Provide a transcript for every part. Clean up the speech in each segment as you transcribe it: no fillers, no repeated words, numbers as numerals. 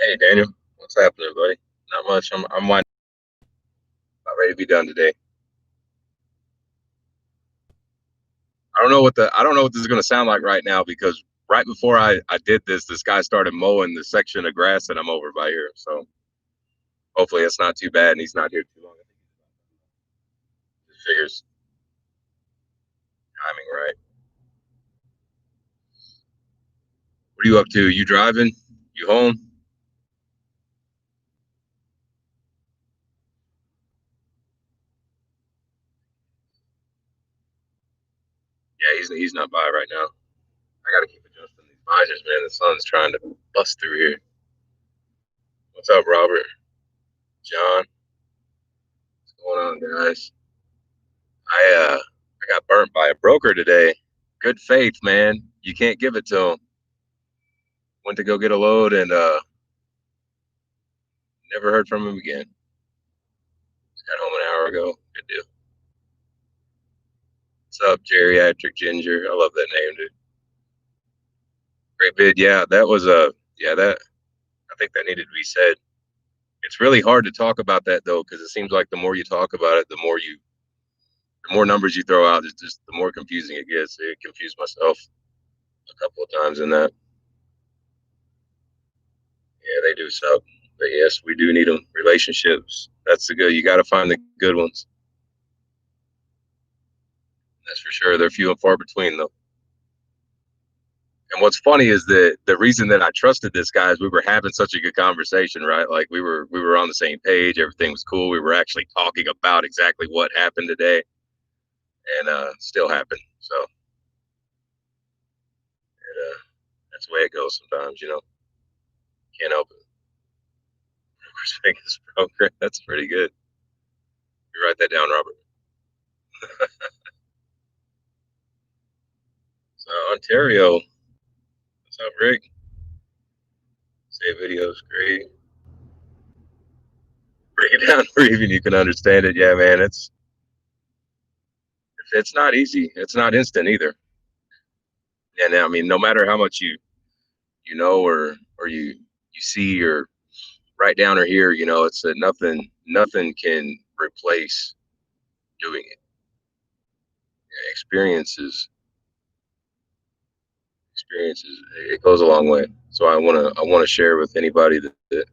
Hey Daniel, what's happening, buddy? Not much. I'm about ready to be done today. I don't know what this is gonna sound like right now because right before I did this guy started mowing the section of grass that I'm over by here. So hopefully it's not too bad and he's not here too long. I think he figures timing right. What are you up to? You driving? You home? Yeah, he's not by right now. I gotta keep adjusting these visors, man. The sun's trying to bust through here. What's up, Robert? John? What's going on, guys? I got burnt by a broker today. Good faith, man. You can't give it to him. Went to go get a load and never heard from him again. Got home an hour ago. Good deal. What's up, geriatric ginger? I love that name, dude. Great vid. Yeah, that was a that I think that needed to be said. It's really hard to talk about that though, because it seems like the more you talk about it, the more numbers you throw out, it's just the more confusing it gets. It confused myself a couple of times in that. Yeah, they do suck. But yes, we do need them. Relationships. That's the good. You got to find the good ones. That's for sure. They're few and far between, though. And what's funny is that the reason that I trusted this guy is we were having such a good conversation, right? Like we were on the same page. Everything was cool. We were actually talking about exactly what happened today, and still happened. So that's the way it goes sometimes, you know. Can't help it. Vegas program. That's pretty good. You write that down, Robert. So Ontario. What's up, Rick? Say videos, great. Break it down for even you can understand it. Yeah, man. It's not easy. It's not instant either. And I mean, no matter how much you know or you see or write down or hear, you know, it's that nothing can replace doing it. Experiences experiences it goes a long way. So I wanna share with anybody that is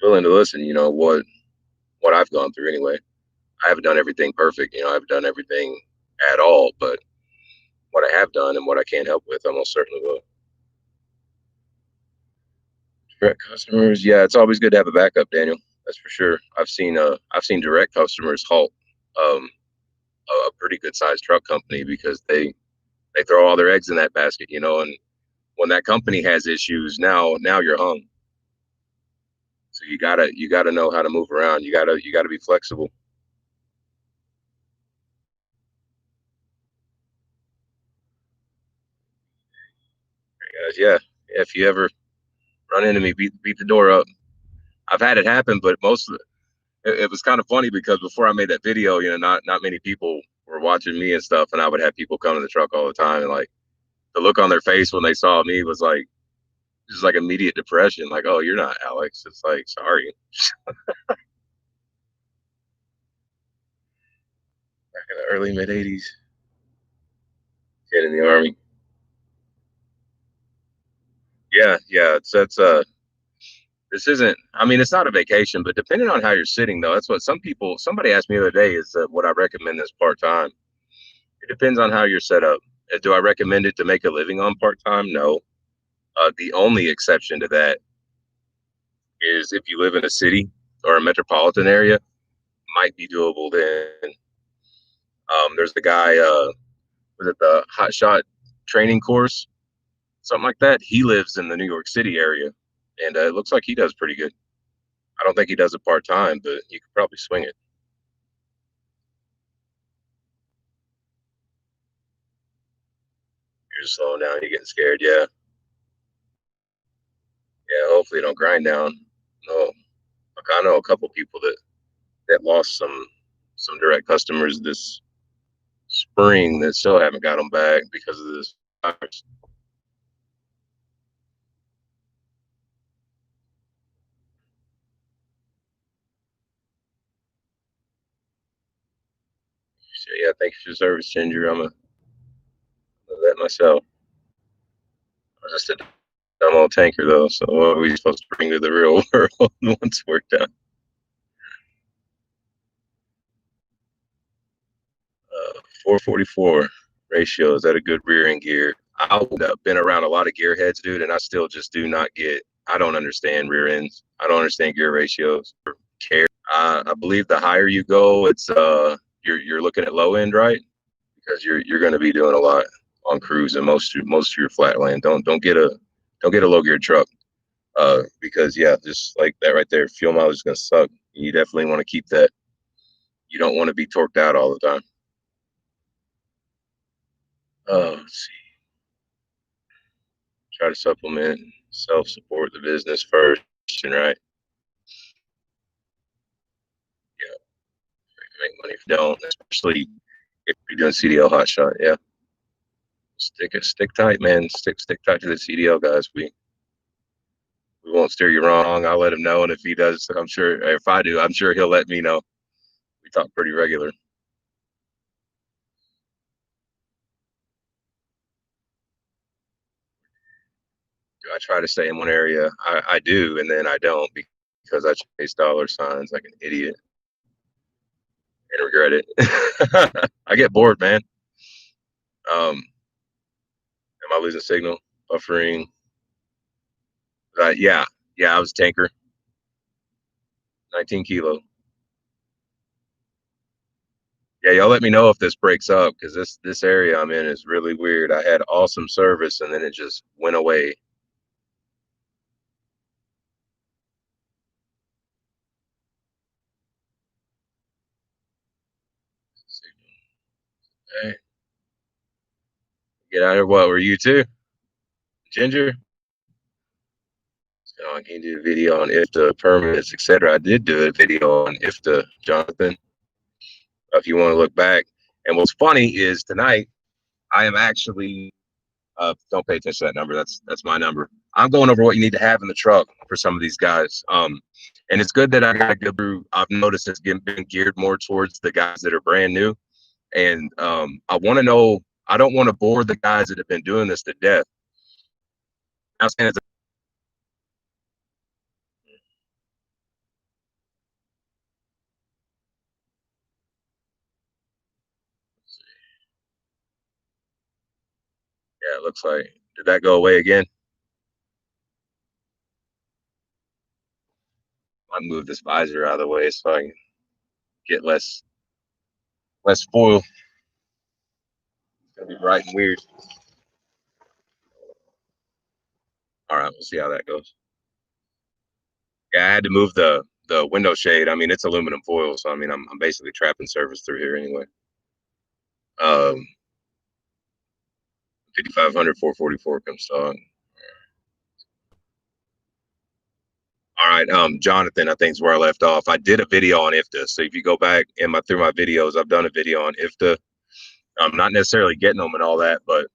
willing to listen. You know what I've gone through anyway. I haven't done everything perfect. You know, I haven't done everything at all, but what I have done and what I can't help with, I most certainly will. Direct customers, yeah, it's always good to have a backup, Daniel. That's for sure. I've seen direct customers halt um, a pretty good sized truck company because they throw all their eggs in that basket, you know. And when that company has issues, now you're hung. So you gotta know how to move around. You gotta be flexible. Guys, yeah. If you ever run into me, beat the door up. I've had it happen, but most of it was kind of funny because before I made that video, you know, not many people were watching me and stuff, and I would have people come to the truck all the time, and like the look on their face when they saw me was like just like immediate depression. Like, oh, you're not Alex. It's like, sorry. Back in the early mid '80s, kid in the army. Yeah, yeah. It's that's This isn't. I mean, it's not a vacation, but depending on how you're sitting, though, that's what some people. Somebody asked me the other day is what I recommend this part time. It depends on how you're set up. Do I recommend it to make a living on part time? No. The only exception to that is if you live in a city or a metropolitan area, might be doable then. There's the guy, was it the Hot Shot training course, something like that? He lives in the New York City area, and it looks like he does pretty good. I don't think he does it part time, but you could probably swing it. You're just slowing down, you're getting scared. Yeah, yeah. Hopefully, you don't grind down. No, like I know a couple people that lost some direct customers this spring that still haven't got them back because of this virus. Yeah, thank you for your service, Ginger. I'm a vet myself. I'm just a dumb old tanker though. So what are we supposed to bring to the real world once we're done? 444 ratio. Is that a good rear end gear? I've been around a lot of gearheads, dude, and I still just do not get. I don't understand rear ends. I don't understand gear ratios. Or care. I believe the higher you go, it's you're looking at low end, right? Because you're going to be doing a lot on cruise and most of your flatland. Don't get a low gear truck. Because yeah, just like that right there, fuel mileage is going to suck. You definitely want to keep that. You don't want to be torqued out all the time. Let's see. Try to supplement, self-support the business first, right? Yeah, make money if you don't, especially if you're doing CDL hotshot. Yeah, stick tight, man. Stick tight to the CDL guys. We won't steer you wrong. I'll let him know, and if he does, I'm sure. If I do, I'm sure he'll let me know. We talk pretty regular. Do I try to stay in one area? I do, and then I don't because I chase dollar signs like an idiot and regret it. I get bored, man. Am I losing signal? Buffering? Yeah, yeah. I was a tanker, 19 kilo. Yeah, y'all let me know if this breaks up because this area I'm in is really weird. I had awesome service and then it just went away. Hey, get out here. What were you too, Ginger? So I can do a video on if the permits, etc. I did do a video on if the Jonathan. If you want to look back, and what's funny is tonight I am actually don't pay attention to that number. That's my number. I'm going over what you need to have in the truck for some of these guys. And it's good that I got a good brew. I've noticed it's been geared more towards the guys that are brand new. And I want to know. I don't want to bore the guys that have been doing this to death. I'm saying it's yeah, it looks like did that go away again? I move this visor out of the way so I can get less foil. It's gonna be bright and weird. All right, we'll see how that goes. Yeah, I had to move the window shade. I mean, it's aluminum foil, so I mean, I'm basically trapping surface through here anyway. 5500 444 comes on. All right, Jonathan, I think is where I left off. I did a video on IFTA, so if you go back in my through my videos, I've done a video on IFTA. I'm not necessarily getting them and all that, but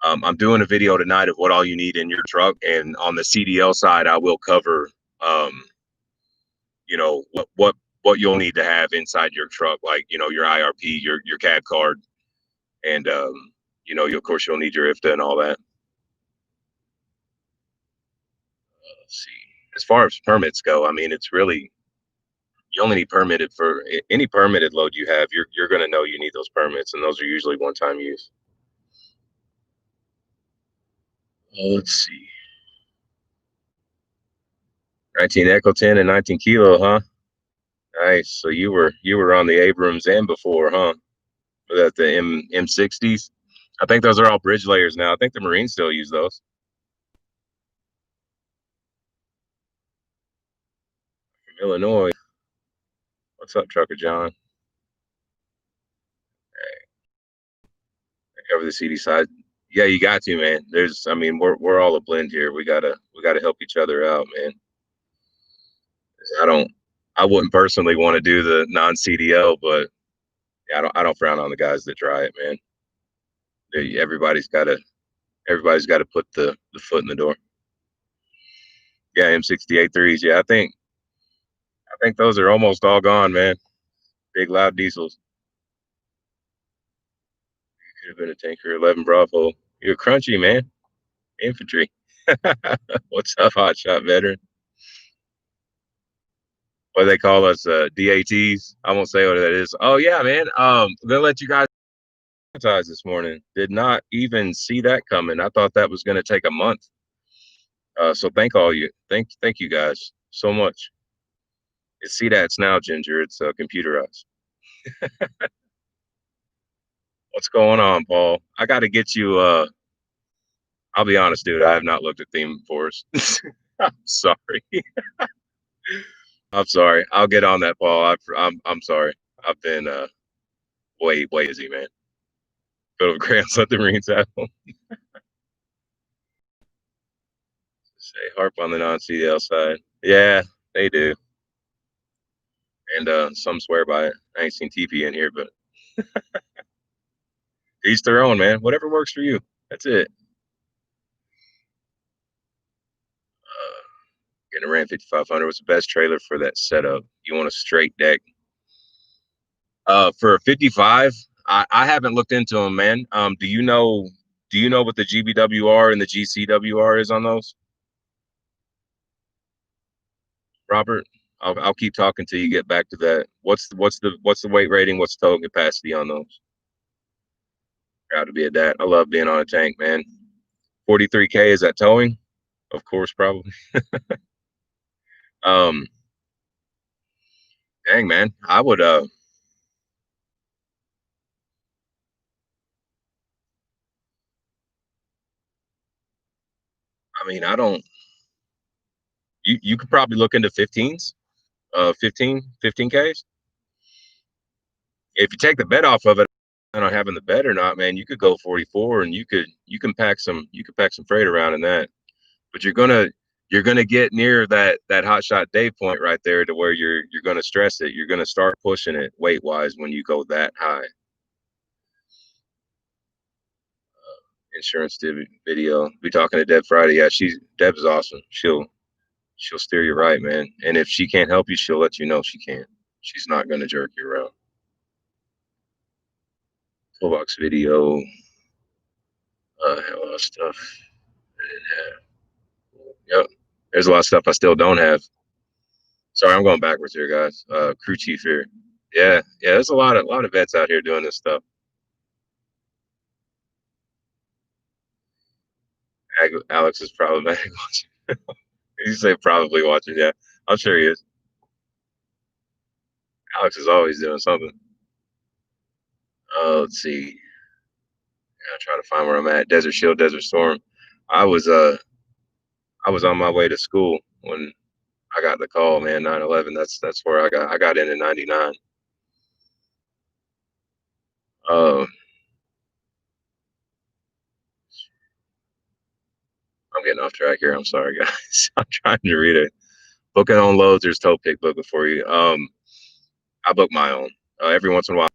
I'm doing a video tonight of what all you need in your truck, and on the CDL side, I will cover, um, what you'll need to have inside your truck, like your IRP, your CAD card, and of course you'll need your IFTA and all that. Let's see. As far as permits go, I mean, it's really you only need permitted for any permitted load you have. You're going to know you need those permits, and those are usually one-time use. Let's see. 19 Echo 10 and 19 kilo, huh? Nice. So you were on the Abrams and before, huh? That the M60s. I think those are all bridge layers now. I think the Marines still use those. From Illinois. What's up, Trucker John? I cover the CD side. Yeah, you got to, man. I mean, we're all a blend here. We gotta help each other out, man. I don't, I wouldn't personally want to do the non CDL, but yeah, I don't frown on the guys that try it, man. Everybody's got to put the foot in the door. Yeah, M68 threes. Yeah, I think those are almost all gone, man. Big loud diesels. Could have been a tanker. 11 Bravo. You're crunchy, man. Infantry. What's up, hotshot veteran? What do they call us? DATs. I won't say what that is. Oh yeah, man. Gonna let you guys this morning. Did not even see that coming. I thought that was gonna take a month. So thank all you. Thank you guys so much. See that's now, Ginger. It's computerized. What's going on, Paul? I got to get you. I'll be honest, dude. I have not looked at Theme Forest. I'm sorry. I'm sorry. I'll get on that, Paul. I'm sorry. I've been way busy, man. Go to Grants, let the Marines have them. Say harp on the non-CDL side. Yeah, they do. And some swear by it. I ain't seen TP in here, but each their own, man. Whatever works for you. That's it. Getting a Ram 5500 was the best trailer for that setup. You want a straight deck. For a 55, I haven't looked into them, man. Do you know what the GBWR and the GCWR is on those? Robert, I'll keep talking till you get back to that. What's the weight rating? What's the total capacity on those? Proud to be at that. I love being on a tank, man. 43K, is that towing? Of course, probably. um, Dang, man, I would I mean, I don't. You could probably look into 15s, 15Ks. If you take the bed off of it, on having the bed or not, man, you could go 44, and you can pack some freight around in that. But you're gonna get near that hot shot day point right there to where you're gonna stress it. You're gonna start pushing it weight wise when you go that high. Insurance video. Be talking to Deb Friday. Yeah, Deb's awesome. She'll steer you right, man. And if she can't help you, she'll let you know she can. She's not gonna jerk you around. Toolbox video. A lot of stuff. Yep. There's a lot of stuff I still don't have. Sorry, I'm going backwards here, guys. Crew chief here. Yeah. There's a lot of vets out here doing this stuff. Alex is problematic watching. You say probably watching, yeah. I'm sure he is. Alex is always doing something. Let's see. I'm trying to find where I'm at. Desert Shield, Desert Storm. I was on my way to school when I got the call, man. 9/11. That's where I got in 99. Um, I'm getting off track here. I'm sorry, guys. I'm trying to read it. Booking on loads. There's tow pick booking for you. I book my own. Every once in a while,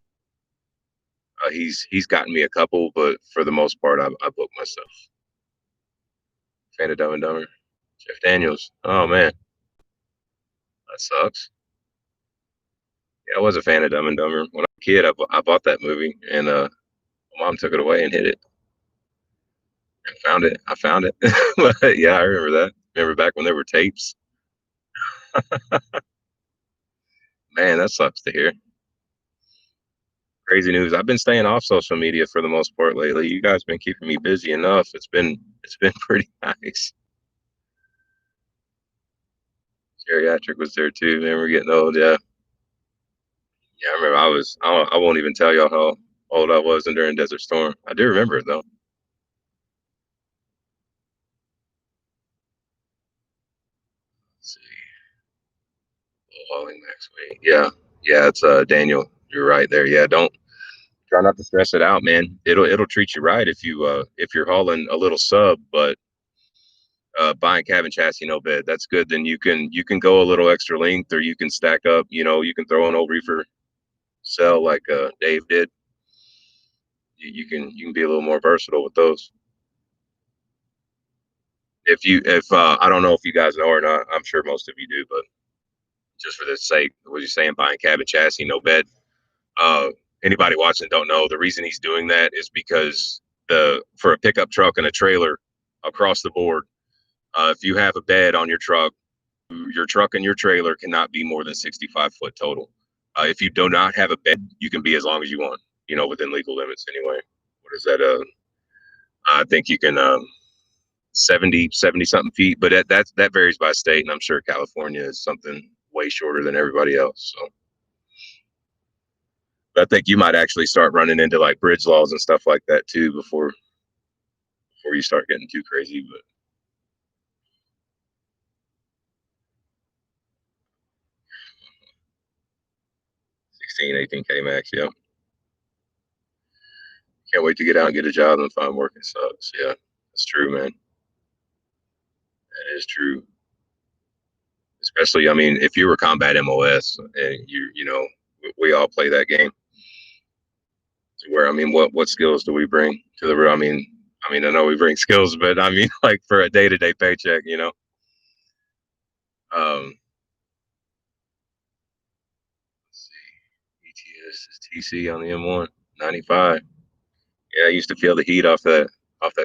he's gotten me a couple, but for the most part, I book myself. Fan of Dumb and Dumber. Jeff Daniels. Oh man, that sucks. Yeah, I was a fan of Dumb and Dumber when I was a kid. I bought that movie, and my mom took it away and hid it. And found it. I found it. Yeah, I remember that. Remember back when there were tapes. Man, that sucks to hear. Crazy news. I've been staying off social media for the most part lately. You guys been keeping me busy enough. It's been pretty nice. Geriatric was there too. Man, we're getting old. Yeah. Yeah, I remember I won't even tell y'all how old I was during Desert Storm. I do remember it though. Let's see. Hauling max weight. Yeah. Yeah, it's Daniel. You're right there. Yeah, don't try not to stress it out, man. It'll treat you right if you're hauling a little sub, but buying cabin chassis no bed. That's good. Then you can go a little extra length, or you can stack up. You can throw an old reefer cell like Dave did. You can be a little more versatile with those. If I don't know if you guys know or not, I'm sure most of you do, but just for the sake, what you're saying, buying cabin chassis, no bed. anybody watching don't know, the reason he's doing that is because for a pickup truck and a trailer across the board, if you have a bed on your truck and your trailer cannot be more than 65 foot total. If you do not have a bed, you can be as long as you want, within legal limits anyway. What is that? I think you can 70 something feet, but that varies by state, and I'm sure California is something way shorter than everybody else. So I think you might actually start running into like bridge laws and stuff like that too before you start getting too crazy. But 16, 18K max, yeah. Can't wait to get out and get a job and find work. It sucks. Yeah, that's true, man. That is true. Especially, I mean, if you were combat MOS and we all play that game. Where I mean, what skills do we bring to the real? I know we bring skills, but I mean, like for a day-to-day paycheck. Um, let's see, ETS is TC on the M1 95. Yeah, I used to feel the heat off that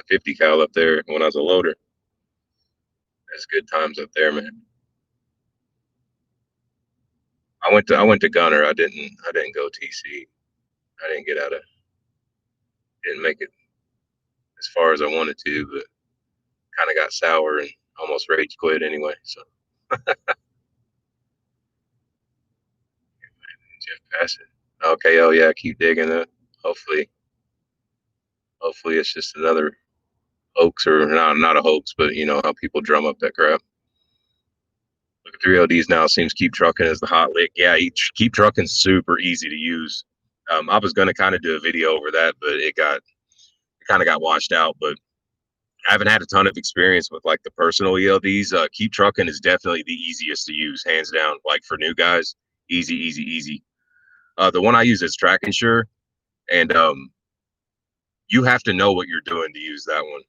50 cal up there when I was a loader. That's good times up there, man. I went to gunner. I didn't go TC. I didn't make it as far as I wanted to, but kind of got sour and almost rage quit anyway. So Jeff Bassett. Okay, oh yeah, keep digging it. Hopefully, hopefully it's just another hoax or not a hoax, but you know how people drum up that crap. Look at 3LDs now. Seems keep trucking is the hot lick. Yeah, keep trucking super easy to use. I was gonna kind of do a video over that, but it kind of got washed out. But I haven't had a ton of experience with like the personal ELDs. Keep trucking is definitely the easiest to use, hands down. Like for new guys, easy, easy, easy. The one I use is Track Insure, and you have to know what you're doing to use that one.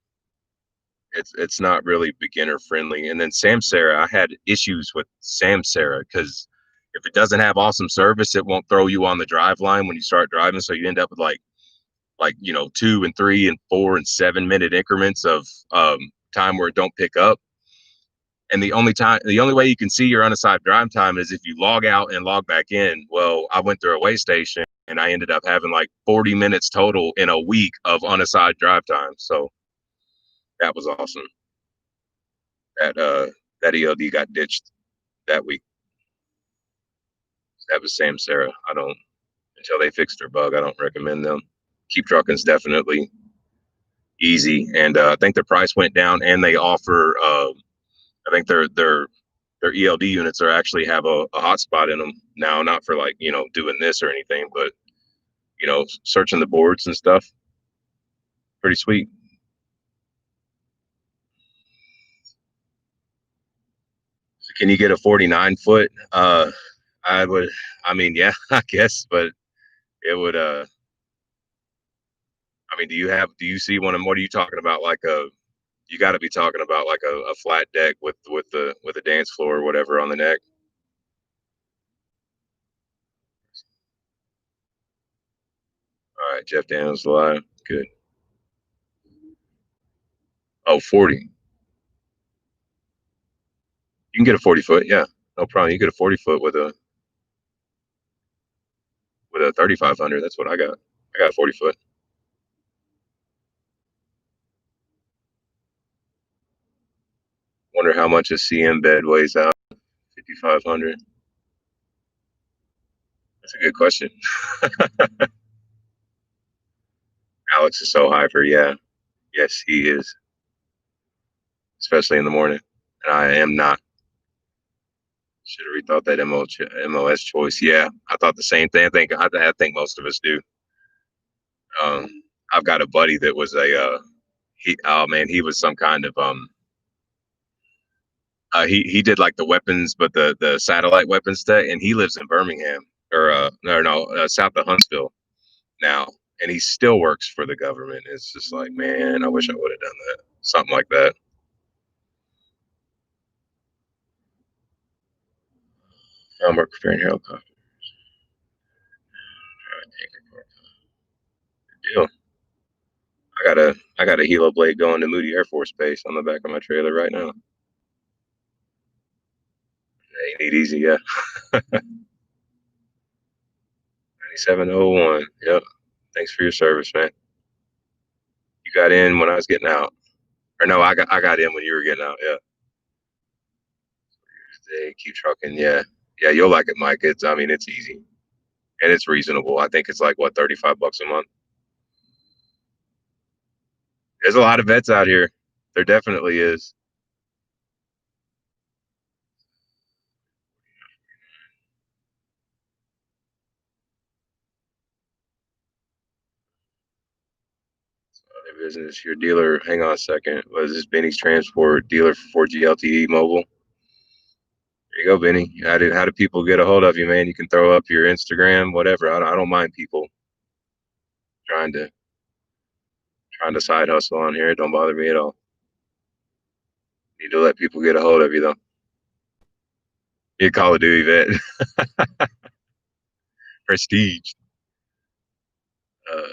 It's not really beginner friendly. And then Samsara, I had issues with Samsara because if it doesn't have awesome service, it won't throw you on the drive line when you start driving. So you end up with like 2 and 3 and 4 and 7 minute increments of time where it don't pick up. And the only way you can see your unassigned drive time is if you log out and log back in. Well, I went through a way station and I ended up having like 40 minutes total in a week of unassigned drive time. So that was awesome. That ELD got ditched that week. That was Samsara. I don't Until they fix their bug, I don't recommend them. Keep Trucking's definitely easy, and I think their price went down, and they offer. I think their ELD units are actually have a hotspot in them now, not for like doing this or anything, but searching the boards and stuff. Pretty sweet. So can you get a 49 foot? I would. I mean, yeah, I guess, but it would. I mean, do you see one of what are you talking about? Like you got to be talking about like a flat deck with a dance floor or whatever on the neck. All right, Jeff Daniels live. Good. Oh, 40. You can get a 40 foot. Yeah, no problem. You get a 40 foot with a 3500. That's what I got. I got a 40 foot. Wonder how much a CM bed weighs out. 5500. That's a good question. Alex is so hyper. Yeah. Yes, he is, especially in the morning. And I am not. Should have rethought that MOS choice. Yeah, I thought the same thing. I think most of us do. Um, I've got a buddy that was oh man, he was some kind of he did like the weapons, but the satellite weapons tech, and he lives in Birmingham or no, south of Huntsville now, and he still works for the government. It's just like, man, I wish I would have done that, something like that. I'm preparing helicopter. I got a helo blade going to Moody Air Force Base on the back of my trailer right now. Ain't it easy, yeah. 9701. Yep. Thanks for your service, man. You got in when I was getting out. Or no, I got in when you were getting out, yeah. They keep trucking, yeah. Yeah, you'll like it, Mike. It's easy. And it's reasonable. I think it's like what, $35 a month. There's a lot of vets out here. There definitely is. Other business, your dealer. Hang on a second. Was this Benny's Transport dealer for 4G Mobile? There you go, Benny. How do people get a hold of you, man? You can throw up your Instagram, whatever. I don't mind people trying to side hustle on here. It don't bother me at all. Need to let people get a hold of you though. You Call of Duty vet. Prestige. That's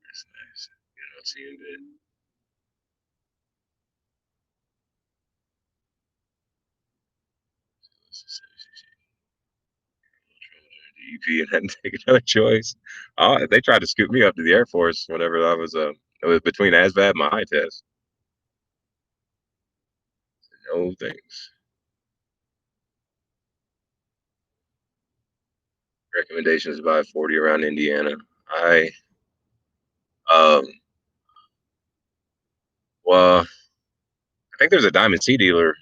nice. You know, seeing good. EP and hadn't taken no choice. They tried to scoop me up to the Air Force whenever it was between ASVAB and my eye test. No thanks. Recommendations to buy 40 around Indiana. I um well, I think there's a Diamond C dealer.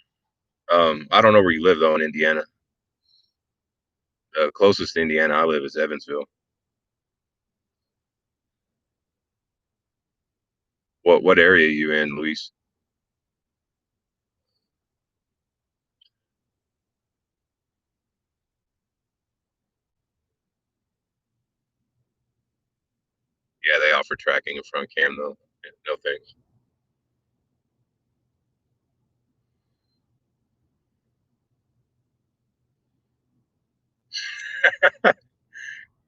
I don't know where you live though in Indiana. The closest to Indiana I live is Evansville. What area are you in, Luis? Yeah, they offer tracking and front cam though. No thanks.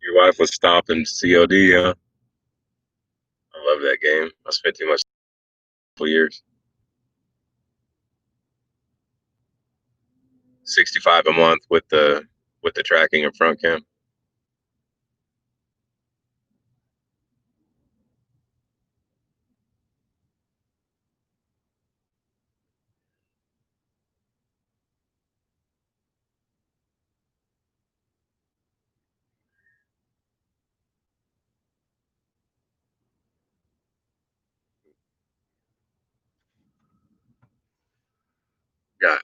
Your wife was stopping COD, huh? I love that game. I spent too much for years. 65 a month with the tracking and front cam. Got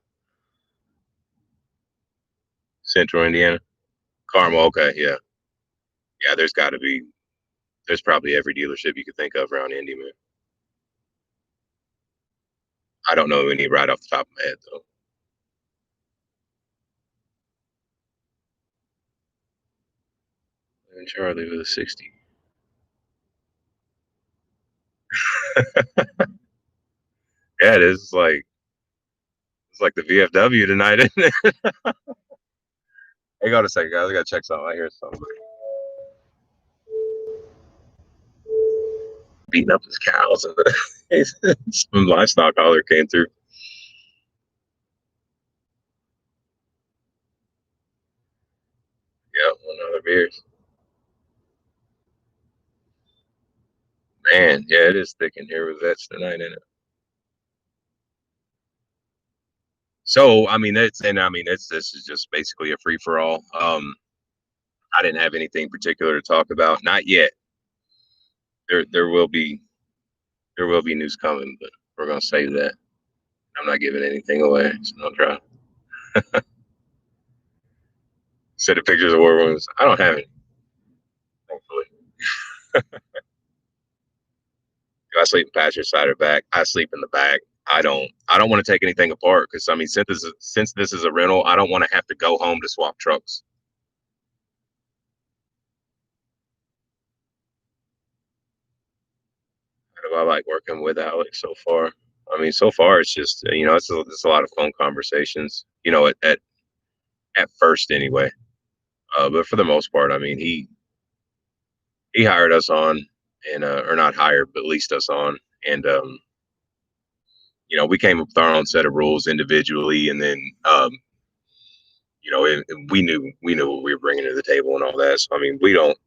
Central Indiana. Carmel, okay, yeah. Yeah, there's probably every dealership you could think of around Indy, man. I don't know any right off the top of my head though. And Charlie with a 60. Yeah, it is. It's like the VFW tonight, isn't it? Hang on a second, guys. I gotta check something. I hear something. Beating up his cows and some livestock hauler came through. Yeah, one other beers. Man, yeah, it is thick in here with vets tonight, isn't it? So, this is just basically a free for all. I didn't have anything particular to talk about, not yet. There will be news coming, but we're gonna save that. I'm not giving anything away, so don't try. Set of pictures of war rooms. I don't have any, thankfully. Do I sleep in passenger side or back? I sleep in the back. I don't want to take anything apart because since this is a rental, I don't want to have to go home to swap trucks. How do I like working with Alex so far? So far it's just it's a lot of phone conversations. At first anyway. But for the most part, he hired us on, and or not hired, but leased us on. And we came up with our own set of rules individually, and then we knew what we were bringing to the table and all that. So I mean, we don't,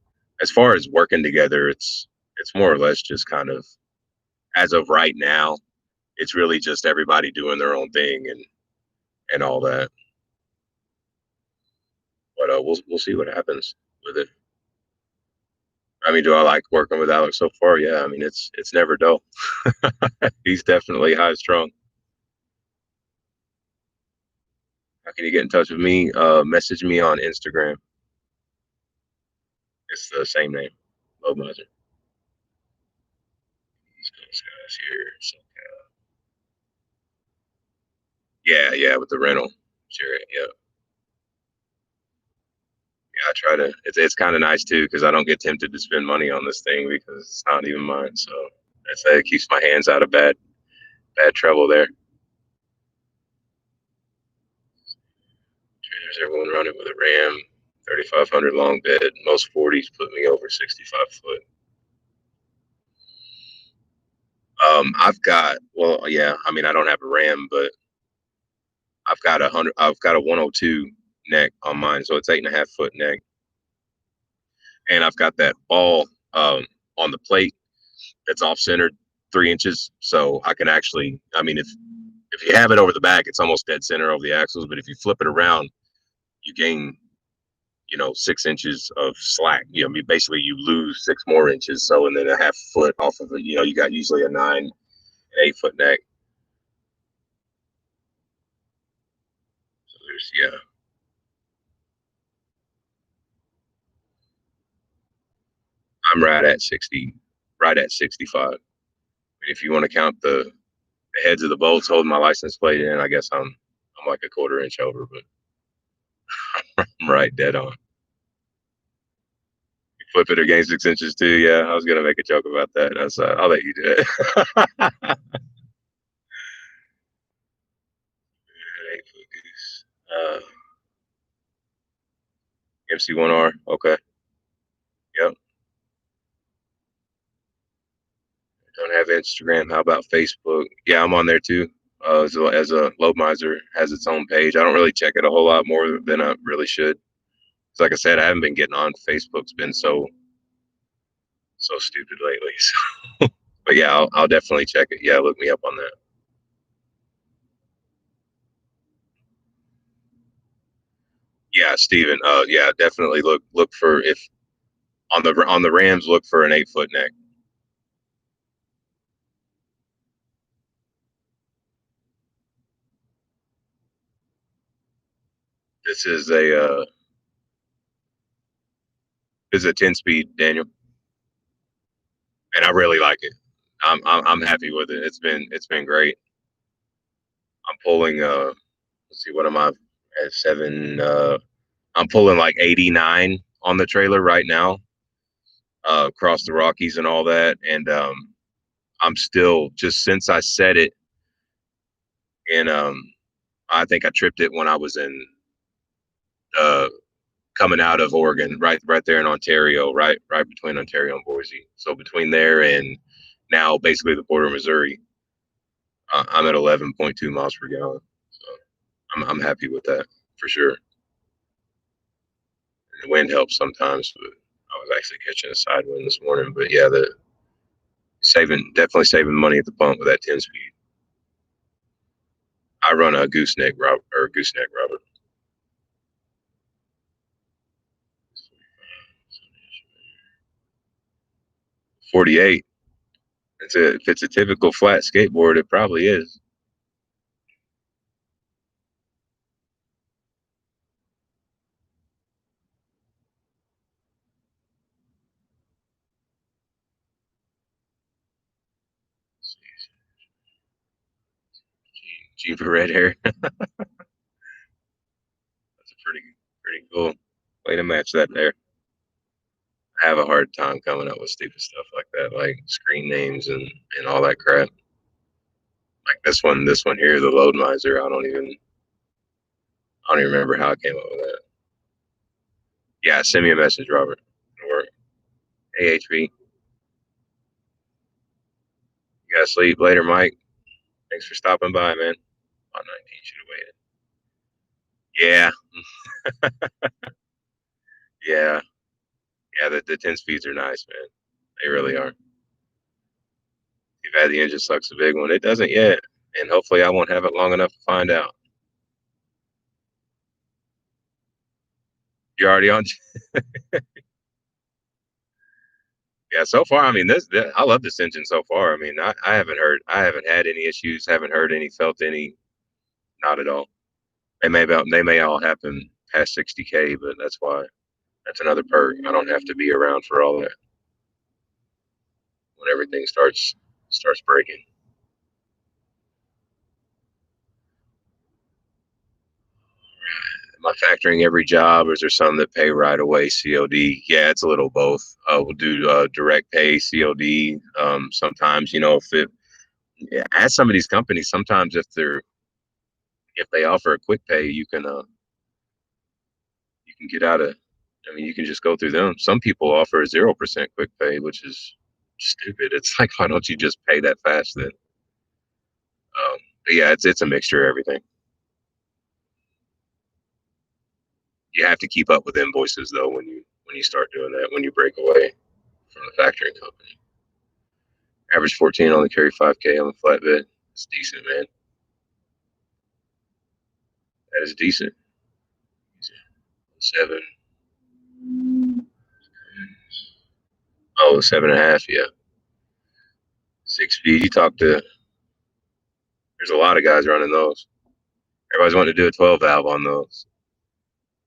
as far as working together, it's more or less just kind of, as of right now, it's really just everybody doing their own thing and all that. But we'll see what happens with it. I mean, do I like working with Alex so far? Yeah, I mean it's never dull. He's definitely high strung. How can you get in touch with me? Message me on Instagram. It's the same name, Load Mizer. These guys here. So, yeah, with the rental. Sure, yeah. Yeah, I try to. It's kind of nice too because I don't get tempted to spend money on this thing because it's not even mine. So it keeps my hands out of bad trouble there. There's everyone running with a Ram, 3500 long bed. Most 40s put me over 65 foot. I've got, well, yeah. I mean, I don't have a Ram, but I've got a 102 neck on mine, so it's 8.5 foot neck, and I've got that ball on the plate that's off centered 3 inches, so I can actually. I mean, if you have it over the back, it's almost dead center over the axles, but if you flip it around, you gain 6 inches of slack. Basically you lose 6 more inches. So, and then a half foot off of it. You got usually a 9 and 8 foot neck. So yeah. I'm right at 65. If you want to count the heads of the bolts holding my license plate in, I guess I'm like a quarter inch over, but I'm right dead on. You flip it or gain 6 inches too. Yeah, I was gonna make a joke about that. I'll let you do it. 8 foot goose. MC1R. Okay. Yep. Don't have Instagram. How about Facebook? Yeah, I'm on there too. As a Load Mizer has its own page. I don't really check it a whole lot more than I really should. 'Cause like I said, I haven't been getting on. Facebook's been so stupid lately. So, but yeah, I'll definitely check it. Yeah, look me up on that. Yeah, Steven. Yeah, definitely look for, if on the Rams, look for an 8 foot neck. This is a 10 speed, Daniel, and I really like it. I'm happy with it. It's been great. I'm pulling let's see, what am I at 7 I'm pulling like 89 on the trailer right now, across the Rockies and all that, and I'm still, just since I set it in, I think I tripped it when I was in uh coming out of Oregon, right there in Ontario, right between Ontario and Boise. So between there and now basically the border of Missouri, I'm at 11.2 miles per gallon. So I'm happy with that for sure. The wind helps sometimes, but I was actually catching a side wind this morning. But yeah, the definitely saving money at the pump with that 10 speed. I run a gooseneck Robert. 48. If it's a typical flat skateboard, it probably is. Gene for red hair. That's a pretty cool way to match that there. I have a hard time coming up with stupid stuff like that, like screen names and all that crap. Like this one here, the Load Mizer. I don't even remember how I came up with that. Yeah, send me a message, Robert. Or AHV. Gotta sleep later, Mike. Thanks for stopping by, man. On 19 should have waited. Yeah, yeah, yeah. The 10 speeds are nice, man. They really are. You've had the engine sucks a big one. It doesn't yet, and hopefully I won't have it long enough to find out. You're already on. Yeah, so far, I mean, this I love this engine so far. I mean, I I haven't had any issues, haven't heard any, felt any, not at all. They may all happen past 60K, but that's another perk. I don't have to be around for all that when everything starts breaking. Am I factoring every job, or is there some that pay right away COD? Yeah, it's a little both. We'll do direct pay COD. Sometimes, if it, yeah, at some of these companies, sometimes if they offer a quick pay, you can get out of. I mean, you can just go through them. Some people offer a 0% quick pay, which is stupid. It's like, why don't you just pay that fast then? But yeah, it's a mixture of everything. You have to keep up with invoices though when you start doing that, when you break away from the factoring company. Average 14, only carry 5K on the flatbed. It's decent, man. That is decent. 7. Oh, 7.5. Yeah. 6 speed. You talk to. There's a lot of guys running those. Everybody's wanting to do a 12 valve on those.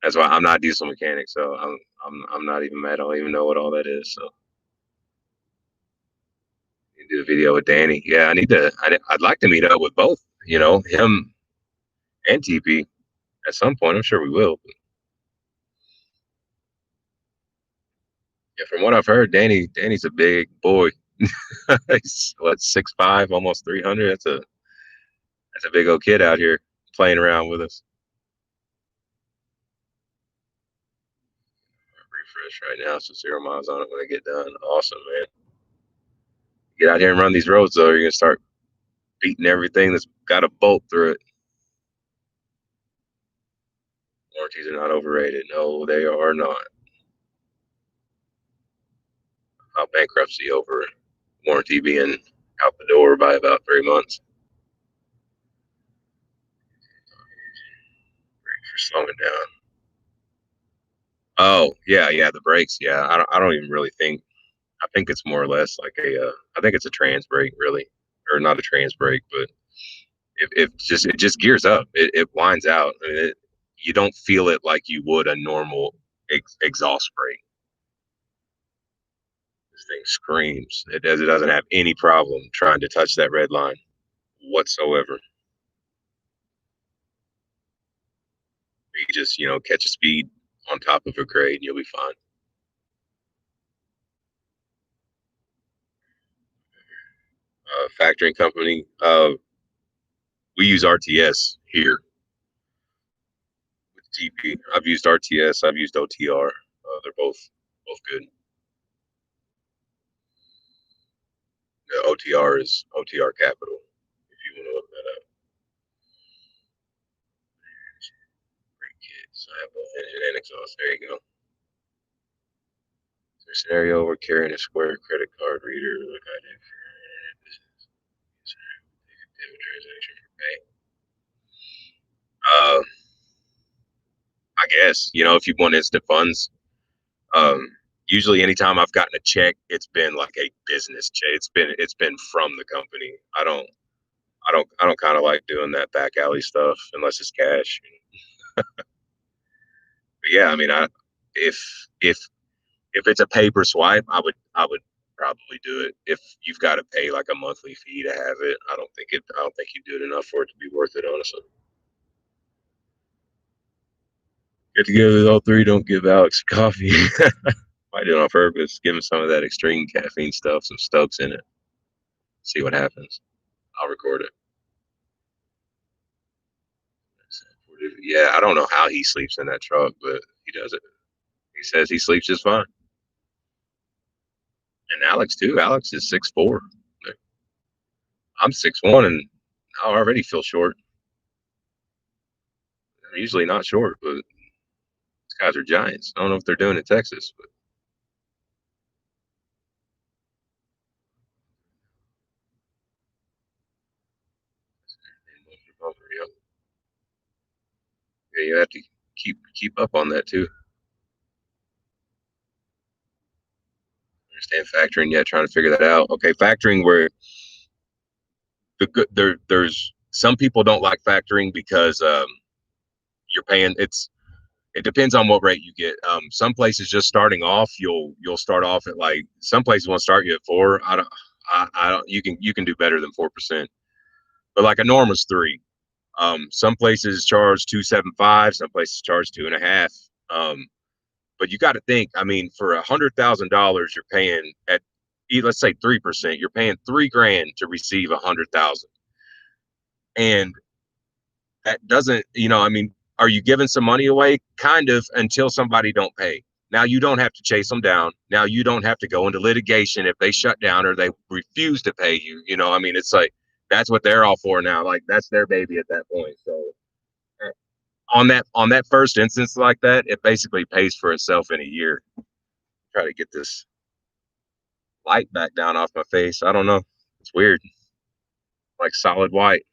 That's why I'm not a diesel mechanic, so I'm not even mad. I don't even know what all that is. So you do a video with Danny. Yeah, I need to. I'd like to meet up with both. Him and TP at some point. I'm sure we will. But yeah, from what I've heard, Danny's a big boy. He's what, 6'5", almost 300. That's a big old kid out here playing around with us. Refresh right now, so 0 miles on it when I get done. Awesome, man. Get out here and run these roads though. You're gonna start beating everything that's got a bolt through it. Warranties are not overrated. No, they are not. Bankruptcy over warranty being out the door by about 3 months. For slowing down. Oh yeah, yeah, the brakes. Yeah, I don't even really think. I think it's more or less like I think it's a trans brake, really, or not a trans brake, but it just gears up. It winds out. I mean, you don't feel it like you would a normal exhaust brake. This thing screams. It doesn't have any problem trying to touch that red line whatsoever. You just catch a speed on top of a grade, and you'll be fine. Factoring company. We use RTS here with TP. I've used RTS. I've used OTR. They're both good. The OTR is OTR Capital. If you want to look that up. Great kids. I have both engine and exhaust. There you go. There's a scenario where carrying a Square credit card reader like I did for business. Debit transaction for pay. Uh, I guess if you want instant funds, um, usually anytime I've gotten a check, it's been like a business check. It's been from the company. I don't kind of like doing that back alley stuff unless it's cash. But yeah, I mean, if if if it's a paper swipe, I would probably do it. If you've got to pay like a monthly fee to have it, I don't think you do it enough for it to be worth it, honestly. Get together with all three. Don't give Alex coffee. I do it on purpose. Give him some of that extreme caffeine stuff, some Stokes in it. See what happens. I'll record it. Yeah, I don't know how he sleeps in that truck, but he does it. He says he sleeps just fine. And Alex too. Alex is 6'4". I'm 6'1" and I already feel short. I'm usually not short, but these guys are giants. I don't know what they're doing in Texas, but yeah, you have to keep up on that too. Understand factoring yet? Trying to figure that out. Okay, factoring where there's some people don't like factoring because you're paying. It depends on what rate you get. Some places just starting off, you'll start off at like some places want to start you at 4. I don't. You can do better than 4%, but like a norm is 3. Some places charge 2.75. Some places charge 2.5. But you got to think. I mean, for $100,000, you're paying at let's say 3%. You're paying $3,000 to receive 100,000, and that doesn't. I mean, are you giving some money away? Kind of, until somebody don't pay. Now you don't have to chase them down. Now you don't have to go into litigation if they shut down or they refuse to pay you. I mean, it's like that's what they're all for now. Like that's their baby at that point. So on that first instance like that, it basically pays for itself in a year. Try to get this light back down off my face. I don't know. It's weird. Like solid white.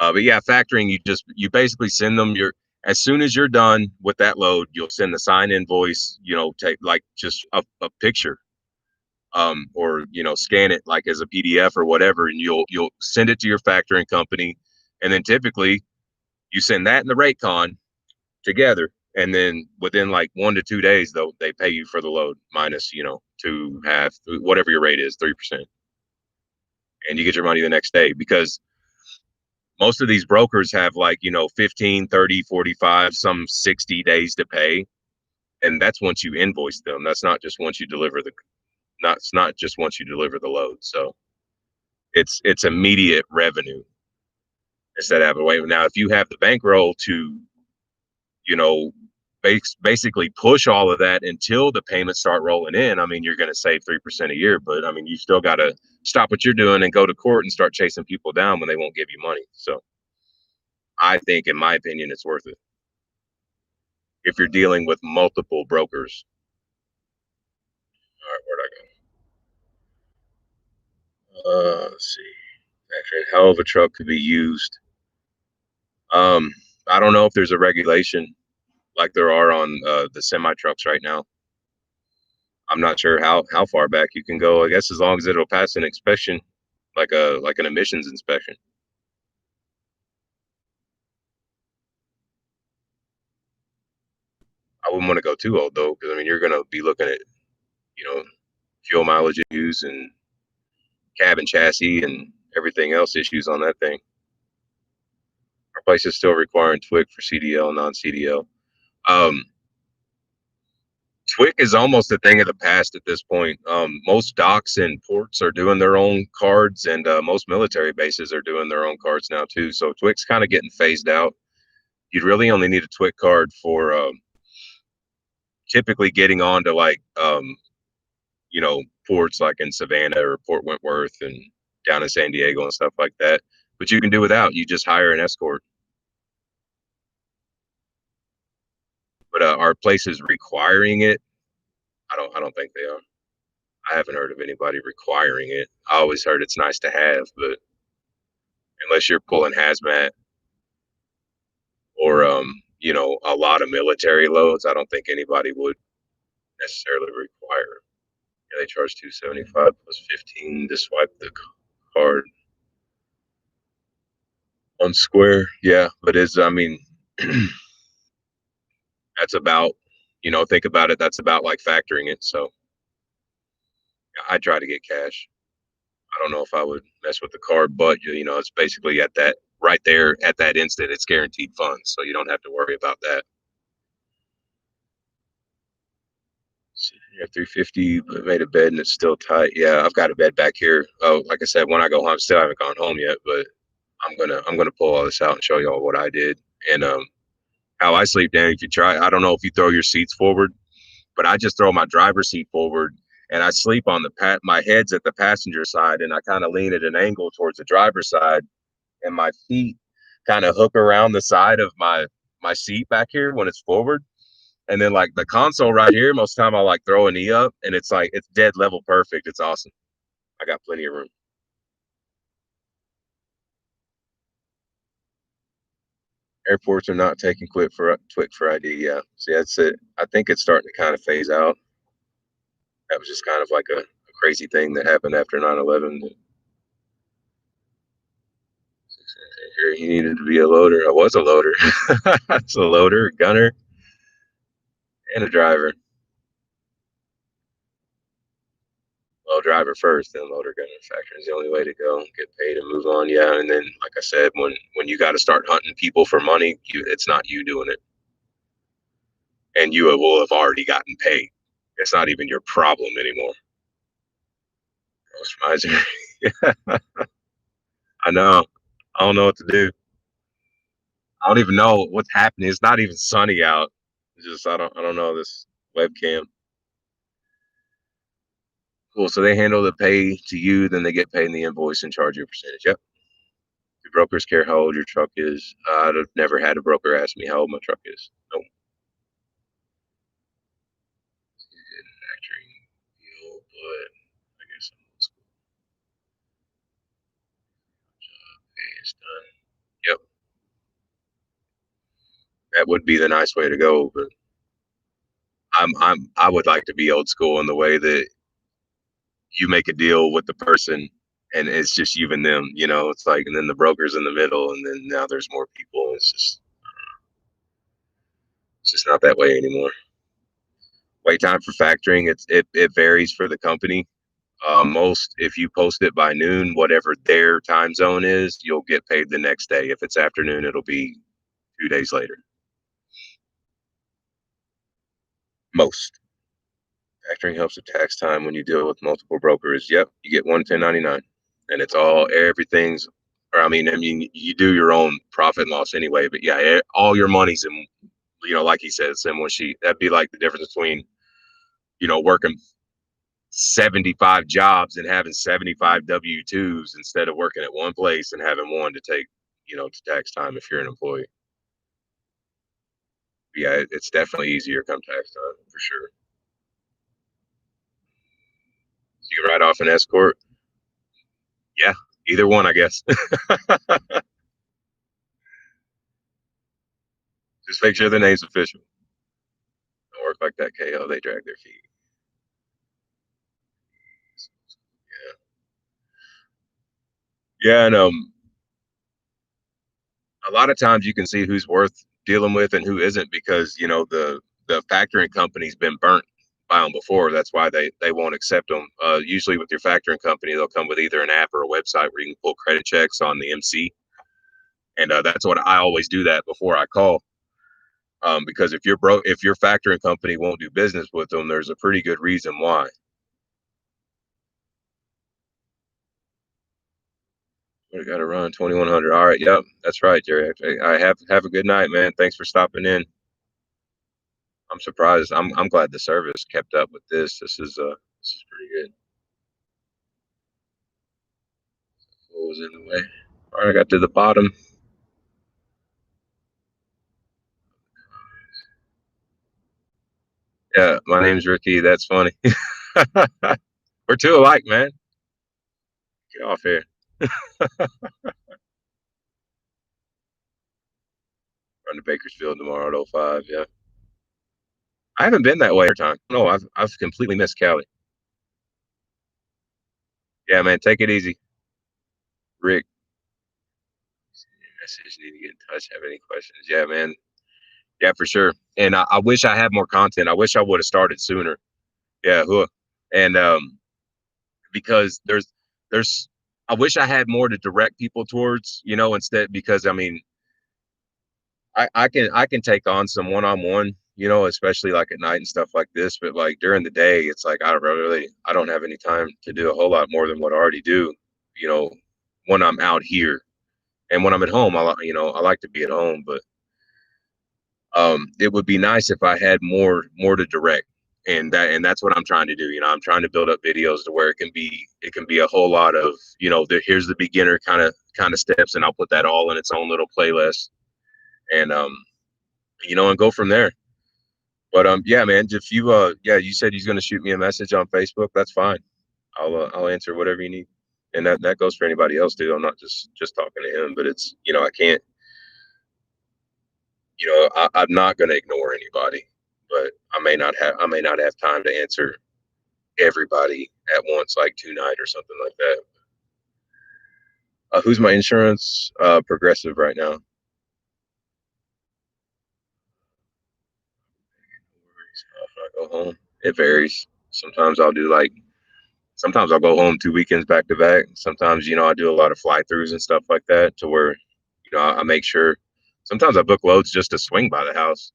But yeah, factoring, you basically send them your as soon as you're done with that load, you'll send the signed invoice. Take like just a picture, or scan it like as a PDF or whatever, and you'll send it to your factoring company, and then typically you send that and the rate con together, and then within like 1 to 2 days, they pay you for the load minus 2.5, whatever your rate is, 3%, and you get your money the next day because most of these brokers have like 15, 30, 45, some 60 days to pay, and that's once you invoice them. That's not just once you deliver the not it's not just once you deliver the load. So it's immediate revenue instead of having to wait. Now if you have the bankroll to you know basically push all of that until the payments start rolling in, I mean, you're going to save 3% a year, but I mean, you still got to stop what you're doing and go to court and start chasing people down when they won't give you money. So I think, in my opinion, it's worth it if you're dealing with multiple brokers. All right, where'd I go? Let's see. Actually, how of a truck could be used? Um, I don't know if there's a regulation like there are on the semi trucks right now. I'm not sure how far back you can go. I guess as long as it'll pass an inspection, like an emissions inspection. I wouldn't want to go too old though, because I mean you're gonna be looking at you know fuel mileage issues and cabin chassis and everything else issues on that thing. Our place is still requiring TWIC for CDL, non-CDL. Um, TWIC is almost a thing of the past at this point. Most docks and ports are doing their own cards, and most military bases are doing their own cards now too. So TWIC's kind of getting phased out. You'd really only need a TWIC card for typically getting on to like ports like in Savannah or Port Wentworth and down in San Diego and stuff like that. But you can do without. You just hire an escort. But are places requiring it? I don't think they are. I haven't heard of anybody requiring it. I always heard it's nice to have, but unless you're pulling hazmat or a lot of military loads, I don't think anybody would necessarily require it. Yeah, they charge 275 plus 15 to swipe the card on Square. Yeah, but it's I mean that's about think about it. That's about like factoring it. So I try to get cash. I don't know if I would mess with the card, but it's basically at that right there at that instant, it's guaranteed funds, so you don't have to worry about that. Yeah, 350, but made a bed and it's still tight. Yeah, I've got a bed back here. Oh, like I said, when I go home, still haven't gone home yet, but I'm gonna pull all this out and show y'all what I did and how I sleep. Dan, if you try, I don't know if you throw your seats forward, but I just throw my driver's seat forward and I sleep on my head's at the passenger side, and I kind of lean at an angle towards the driver's side, and my feet kind of hook around the side of my seat back here when it's forward. And then like the console right here, most of the time I'll like throw a knee up, and it's like it's dead level perfect. It's awesome. I got plenty of room. Airports are not taking Twit for ID. Yeah, see that's it. I think it's starting to kind of phase out. That was just kind of like a crazy thing that happened after 9/11. Here he needed to be a loader. I was a loader. It's a loader, gunner, and a driver. Well, driver first, then loader, gunner, factor is the only way to go. Get paid and move on. Yeah, and then like I said, when you got to start hunting people for money, it's not you doing it, and you will have already gotten paid. It's not even your problem anymore. Load Mizer. Yeah, I know. I don't know what to do. I don't even know what's happening. It's not even sunny out. It's just I don't know this webcam. Cool. So they handle the pay to you, then they get paid in the invoice and charge you a percentage. Yep. Do brokers care how old your truck is? I've never had a broker ask me how old my truck is. No. Factoring deal, but I guess I'm old school. Hey, it's done. Yep. That would be the nice way to go, but I would like to be old school in the way that you make a deal with the person and it's just you and them, it's like, and then the broker's in the middle, and then now there's more people. It's just not that way anymore. Wait time for factoring, it varies for the company. Most, if you post it by noon, whatever their time zone is, you'll get paid the next day. If it's afternoon, it'll be 2 days later. Most. Factoring helps with tax time when you deal with multiple brokers. Yep, you get 1099, and it's everything's. Or I mean, you do your own profit and loss anyway. But yeah, all your money's in. Like he said, it's in one sheet. That'd be like the difference between working 75 jobs and having 75 W-2s instead of working at one place and having one to take, to tax time if you're an employee. Yeah, it's definitely easier come tax time for sure. You can write off an escort. Yeah, either one, I guess. Just make sure the name's official. Don't work like that, KO. They drag their feet. Yeah. Yeah, and a lot of times you can see who's worth dealing with and who isn't because the factoring company's been burnt by them before. That's why they won't accept them. Usually with your factoring company, they'll come with either an app or a website where you can pull credit checks on the MC, and that's what I always do that before I call. Because if your factoring company won't do business with them, there's a pretty good reason why. We got to run 2100. All right, yep, that's right, Jerry. I have a good night, man. Thanks for stopping in. I'm surprised. I'm glad the service kept up with this. This is pretty good. What was in the way? All right, I got to the bottom. Yeah, my name's Ricky. That's funny. We're two alike, man. Get off here. Run to Bakersfield tomorrow at 05. Yeah, I haven't been that way time. No, I've completely missed Cali. Yeah, man, take it easy, Rick. Message, need to get in touch. Have any questions? Yeah, man. Yeah, for sure. And I wish I had more content. I wish I would have started sooner. Yeah, and because there's I wish I had more to direct people towards, instead because I mean I can take on some one-on-one, especially like at night and stuff like this, but like during the day, it's like I don't have any time to do a whole lot more than what I already do, you know, when I'm out here. And when I'm at home, I like to be at home, but it would be nice if I had more to direct. and that's what I'm trying to do. I'm trying to build up videos to where it can be a whole lot of, here's the beginner kind of steps, and I'll put that all in its own little playlist, and and go from there. But yeah, man, if you said he's gonna shoot me a message on Facebook, that's fine. I'll answer whatever you need, and that goes for anybody else too. I'm not just talking to him, but it's I can't, I'm not gonna ignore anybody, but I may not have time to answer everybody at once, like tonight or something like that. Who's my insurance? Progressive right now. If I go home, it varies. Sometimes I'll go home 2 weekends back to back. Sometimes, I do a lot of fly throughs and stuff like that to where, I make sure. Sometimes I book loads just to swing by the house.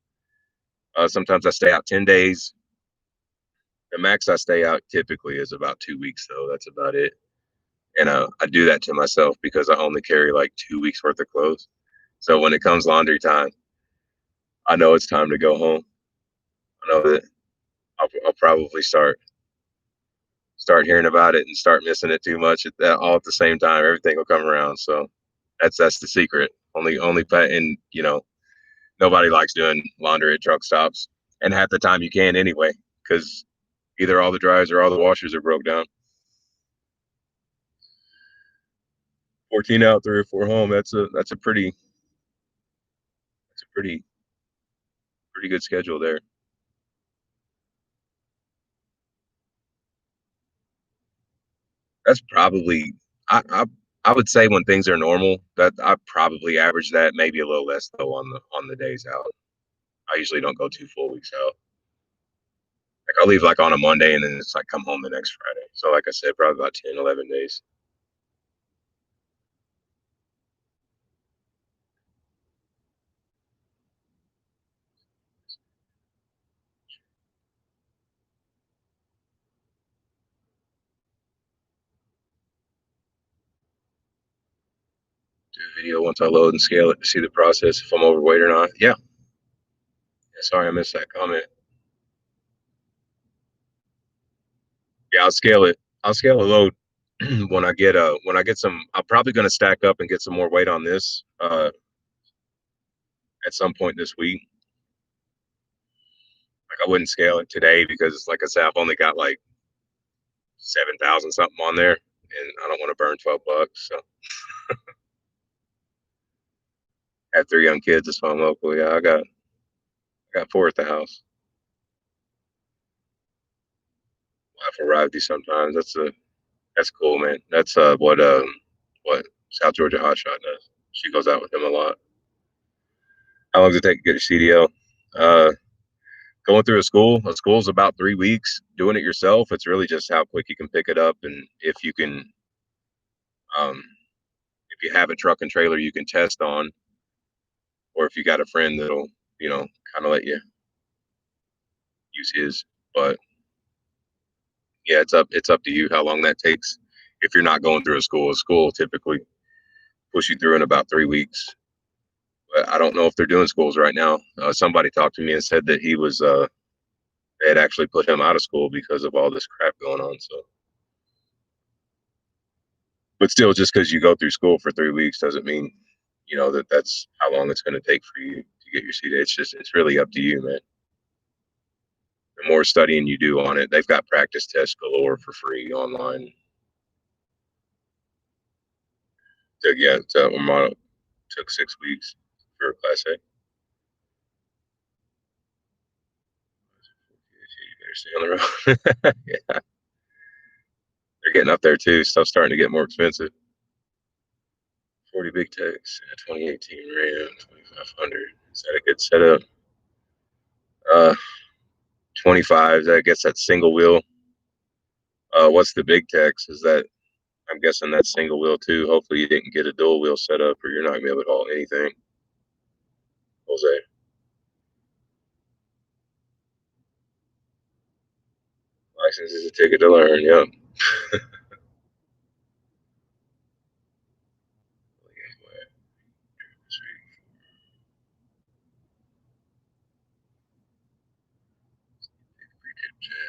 Sometimes I stay out 10 days. The max I stay out typically is about 2 weeks, though. That's about it. And I do that to myself because I only carry like 2 weeks worth of clothes. So when it comes laundry time, I know it's time to go home. I know that I'll probably start hearing about it and start missing it too much all at the same time. Everything will come around. So that's the secret. Only pet and nobody likes doing laundry at truck stops, and half the time you can anyway because either all the dryers or all the washers are broke down. 14 out, 3 or 4 home. That's a pretty good schedule there. That's probably I would say when things are normal that I probably average that, maybe a little less though on the days out. I usually don't go 2 full weeks out. Like I'll leave like on a Monday and then it's like come home the next Friday. So like I said, probably about 10, 11 days. Do a video once I load and scale it to see the process if I'm overweight or not. Yeah. Sorry, I missed that comment. Yeah, I'll scale it. I'll scale a load when I get some. I'm probably going to stack up and get some more weight on this at some point this week. Like I wouldn't scale it today because, like I said, I've only got like 7,000 something on there, and I don't want to burn $12. So I have 3 young kids. That's why I'm local. Yeah, I got 4 at the house. Wife will ride these sometimes. That's cool, man. That's what South Georgia Hotshot does. She goes out with him a lot. How long does it take to get a CDL? Uh, Going through a school's about 3 weeks. Doing it yourself, it's really just how quick you can pick it up, and um, if you have a truck and trailer you can test on, or if you got a friend that'll, kind of let you use his. But yeah, it's up to you how long that takes. If you're not going through a school will typically push you through in about 3 weeks. But I don't know if they're doing schools right now. Somebody talked to me and said that they had actually put him out of school because of all this crap going on. So, but still, just because you go through school for 3 weeks doesn't mean, that's how long it's going to take for you to get your CDA. It's really up to you, man. The more studying you do on it, they've got practice tests galore for free online. Mine took 6 weeks for Class A. You better stay on the road. Yeah, they're getting up there too. Stuff's starting to get more expensive. 40 big techs, 2018 Ram, 2500. Is that a good setup? Uh, 25. I guess that's single wheel. What's the big techs? Is that I'm guessing that's single wheel too. Hopefully you didn't get a dual wheel setup, or you're not gonna be able to haul anything. Jose, license is a ticket to learn. Yep.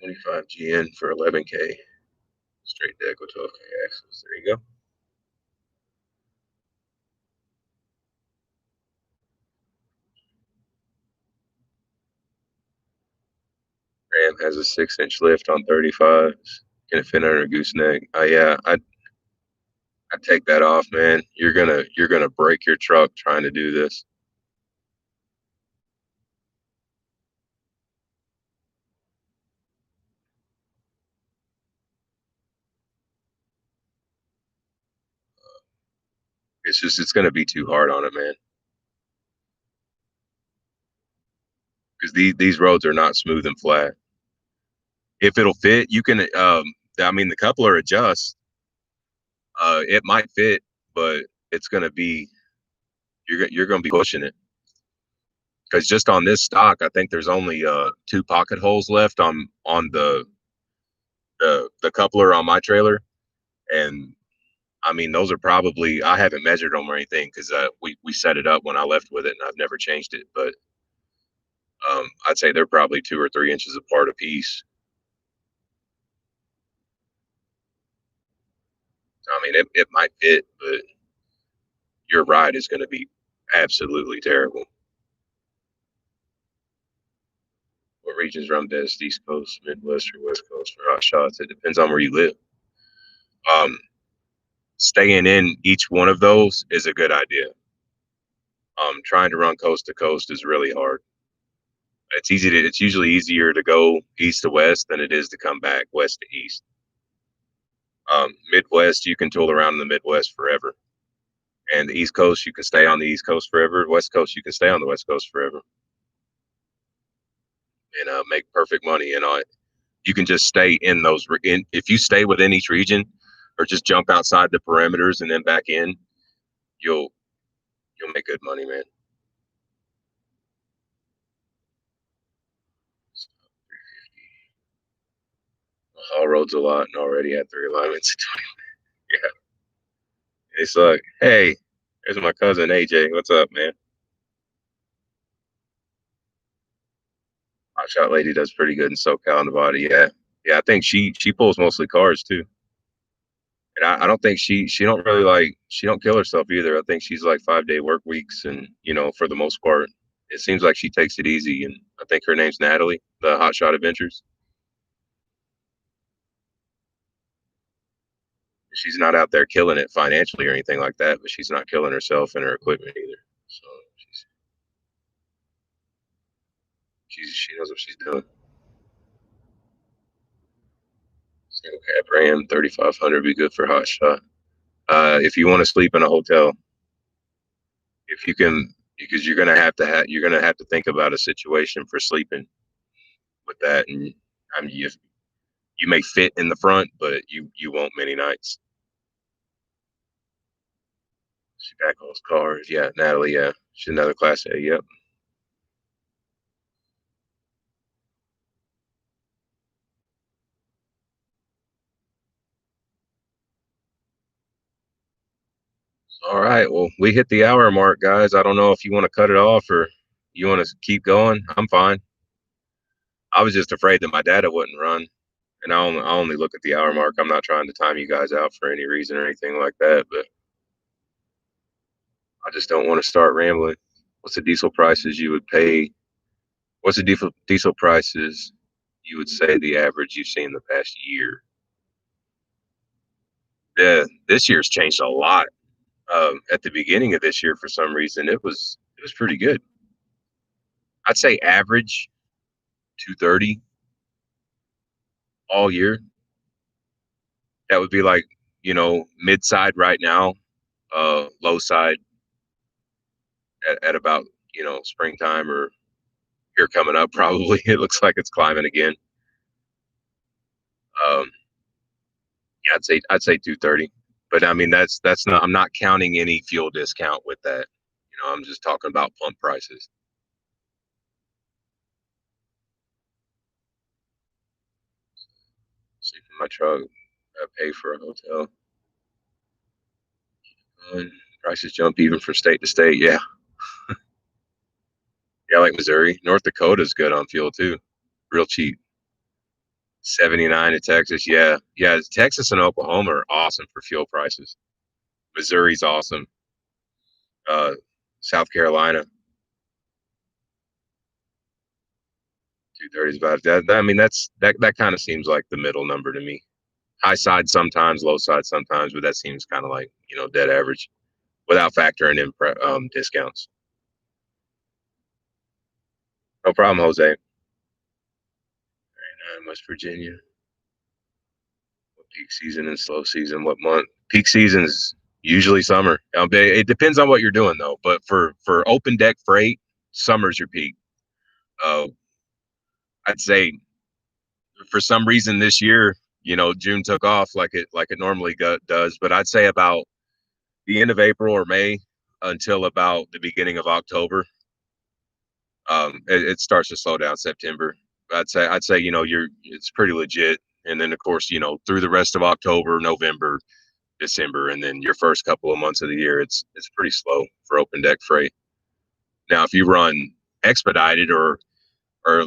25 GN for 11K. Straight deck with 12K axles. There you go. Ram has a 6-inch lift on 35s. Can it fit under a gooseneck? Yeah, I take that off, man. You're gonna break your truck trying to do this. It's gonna be too hard on it, man. Because these roads are not smooth and flat. If it'll fit, you can. I mean, the coupler adjusts. It might fit, but it's gonna be you're gonna be pushing it. Because just on this stock, I think there's only 2 pocket holes left on the coupler on my trailer, and I mean those are probably I haven't measured them or anything because we set it up when I left with it and I've never changed it, but I'd say they're probably 2 or 3 inches apart a piece. I mean it might fit, but your ride is going to be absolutely terrible. What regions run best? East Coast, Midwest, or West Coast for hot shots? It depends on where you live. Um, Staying in each one of those is a good idea. Trying to run coast to coast is really hard. It's usually easier to go east to west than it is to come back west to east. Midwest, you can tool around in the Midwest forever, and the East Coast, you can stay on the East Coast forever. West Coast, you can stay on the West Coast forever, and make perfect money. And you can just stay in those. If you stay within each region, or just jump outside the perimeters and then back in, you'll you'll make good money, man. All roads a lot and already had 3 alignments. Yeah, it's like, hey, there's my cousin AJ. What's up, man? Hot shot lady does pretty good in SoCal in Nevada. Yeah, yeah. I think she pulls mostly cars too, and I don't think she don't really she don't kill herself either. I think she's like 5-day work weeks, and for the most part, it seems like she takes it easy. And I think her name's Natalie, the Hot Shot Adventures. She's not out there killing it financially or anything like that, but she's not killing herself and her equipment either. So she knows what she's doing. Single cab Ram 3500 be good for hot shot. If you want to sleep in a hotel, if you can, because you're gonna have to think about a situation for sleeping with that, and I mean you may fit in the front, but you won't many nights. She backhoes cars, yeah. Natalie, yeah, she's another Class A, yep. All right, well, we hit the hour mark, guys. I don't know if you want to cut it off or you want to keep going. I'm fine. I was just afraid that my data wouldn't run, and I only look at the hour mark. I'm not trying to time you guys out for any reason or anything like that, but I just don't want to start rambling. What's the diesel prices you would pay? What's the diesel prices you would say the average you've seen the past year? Yeah, this year's changed a lot. At the beginning of this year, for some reason, it was pretty good. I'd say average 230 all year. That would be like mid side right now, low side at about springtime or here coming up. Probably it looks like it's climbing again. Um, yeah, I'd say 230. But I mean that's not I'm not counting any fuel discount with that. I'm just talking about pump prices. Sleep in my truck, pay for a hotel. Prices jump even from state to state. Yeah, yeah, like Missouri, North Dakota's good on fuel too, real cheap. 79 in Texas. Yeah. Yeah. Texas and Oklahoma are awesome for fuel prices. Missouri's awesome. Uh, South Carolina, 230 is about that. I mean, that kind of seems like the middle number to me. High side sometimes, low side sometimes, but that seems kind of like, dead average without factoring in discounts. No problem, Jose. West Virginia. What peak season and slow season? What month? Peak season is usually summer. It depends on what you're doing though. But for open deck freight, summer's your peak. Uh, I'd say for some reason this year, June took off like it normally does. But I'd say about the end of April or May until about the beginning of October, it starts to slow down. September, I'd say it's pretty legit. And then of course through the rest of October, November, December, and then your first couple of months of the year, it's pretty slow for open deck freight. Now, if you run expedited or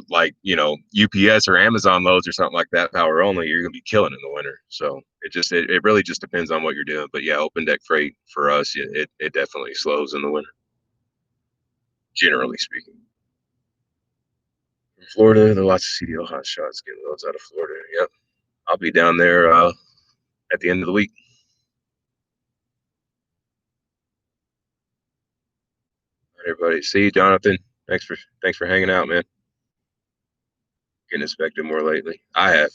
like UPS or Amazon loads or something like that, power only, you're gonna be killing in the winter. So it really just depends on what you're doing. But yeah, open deck freight for us, it definitely slows in the winter, generally speaking. In Florida, there are lots of CDL hot shots getting loads out of Florida. Yep, I'll be down there at the end of the week. All right, everybody, see you, Jonathan. Thanks for hanging out, man. Getting inspected more lately. I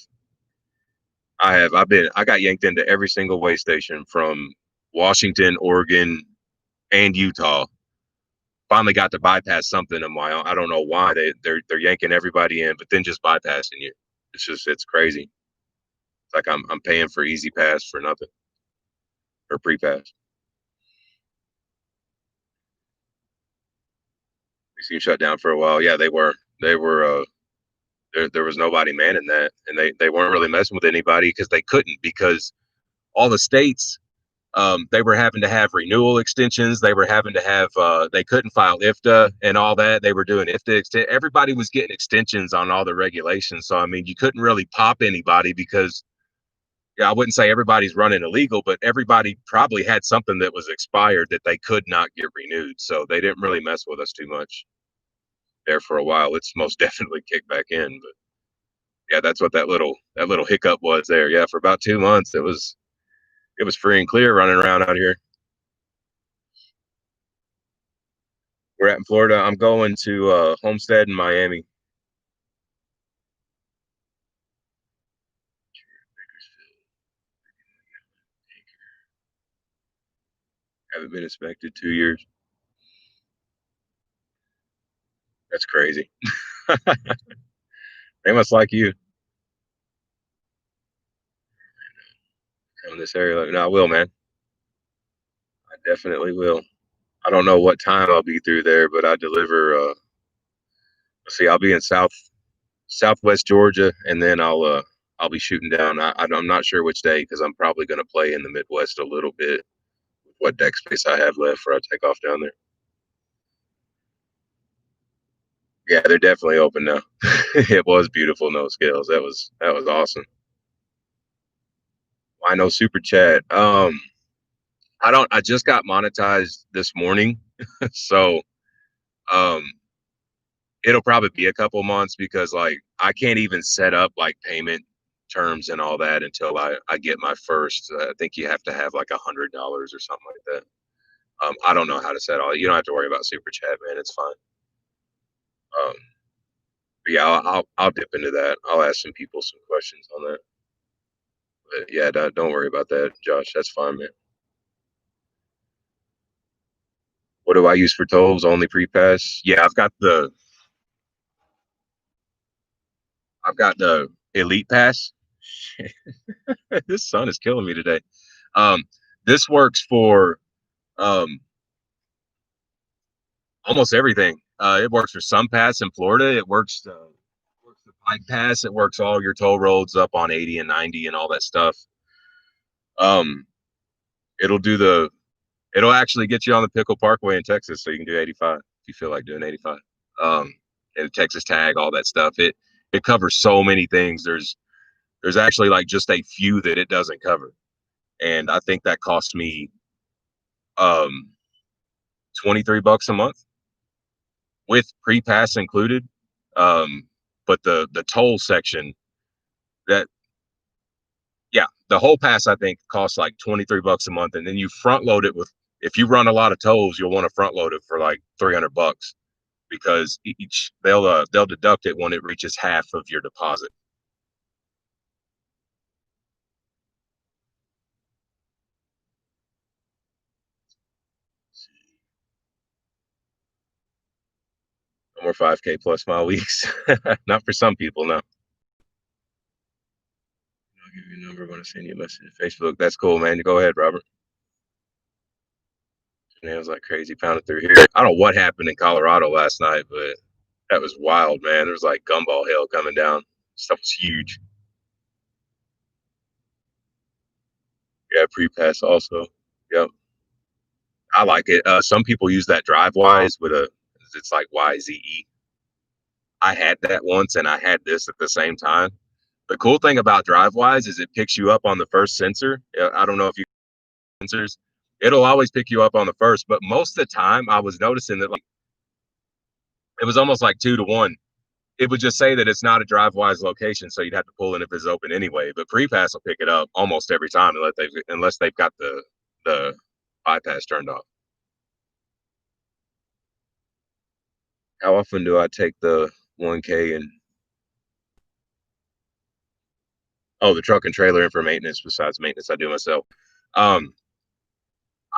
got yanked into every single way station from Washington, Oregon, and Utah. Finally got to bypass something in my own. I don't know why they're yanking everybody in, but then just bypassing you. It's crazy. It's like I'm paying for Easy Pass for nothing, or Pre Pass. They seemed shut down for a while. Yeah, they were. They were. There was nobody manning that, and they weren't really messing with anybody because they couldn't, because all the states, they were having to have renewal extensions. They were having to have, they couldn't file IFTA and all that. They were doing IFTA. Everybody was getting extensions on all the regulations. So, I mean, you couldn't really pop anybody because, yeah, I wouldn't say everybody's running illegal, but everybody probably had something that was expired that they could not get renewed. So they didn't really mess with us too much there for a while. It's most definitely kicked back in. But yeah, that's what that little hiccup was there. Yeah, for about 2 months, it was free and clear running around out here. We're at in Florida. I'm going to Homestead in Miami. Haven't been inspected 2 years. That's crazy. They must like you. Come in this area. No, I will, man. I definitely will. I don't know what time I'll be through there, but I deliver. Let's see. I'll be in Southwest Georgia, and then I'll be shooting down. I'm not sure which day because I'm probably going to play in the Midwest a little bit. What deck space I have left for I take off down there. Yeah, they're definitely open now. It was beautiful, no scales. That was awesome. I know super chat. I just got monetized this morning, so um it'll probably be a couple months because like I can't even set up like payment terms and all that until I get my first. I think you have to have like $100 or something like that. I don't know how to set all. You don't have to worry about super chat, man. It's fine. Um, but yeah, I'll dip into that. I'll ask some people some questions on that. But yeah, don't worry about that, Josh. That's fine, man. What do I use for tolls? Only pre-pass. Yeah, I've got the elite pass. This sun is killing me today. Um, this works for um almost everything. It works for some pass in Florida. It works the Pike Pass. It works all your toll roads up on 80 and 90 and all that stuff. Um, it'll do the. It'll actually get you on the Pickle Parkway in Texas, so you can do 85 if you feel like doing 85. And Texas tag, all that stuff. It covers so many things. There's actually like just a few that it doesn't cover. And I think that cost me um $23 a month with pre-pass included. But the toll section, that yeah, the whole pass I think costs like $23 a month, and then you front load it with, if you run a lot of tolls, you'll want to front load it for like $300 because they'll deduct it when it reaches half of your deposit. No more 5K plus mile weeks. Not for some people, no. I'll give you a number when I send you a message to Facebook. That's cool, man. Go ahead, Robert. It was like crazy pounding through here. I don't know what happened in Colorado last night, but that was wild, man. There was like gumball hail coming down. Stuff was huge. Yeah, pre-pass also. Yep. I like it. Some people use that DriveWise with it's like YZE. I had that once and I had this at the same time. The cool thing about DriveWise is it picks you up on the first sensor. I don't know if you sensors. It'll always pick you up on the first, but most of the time I was noticing that like it was almost like 2 to 1. It would just say that it's not a DriveWise location, so you'd have to pull in if it's open anyway. But pre-pass will pick it up almost every time unless they've got the bypass turned off. How often do I take the 1K and the truck and trailer in for maintenance? Besides maintenance, I do myself. Um,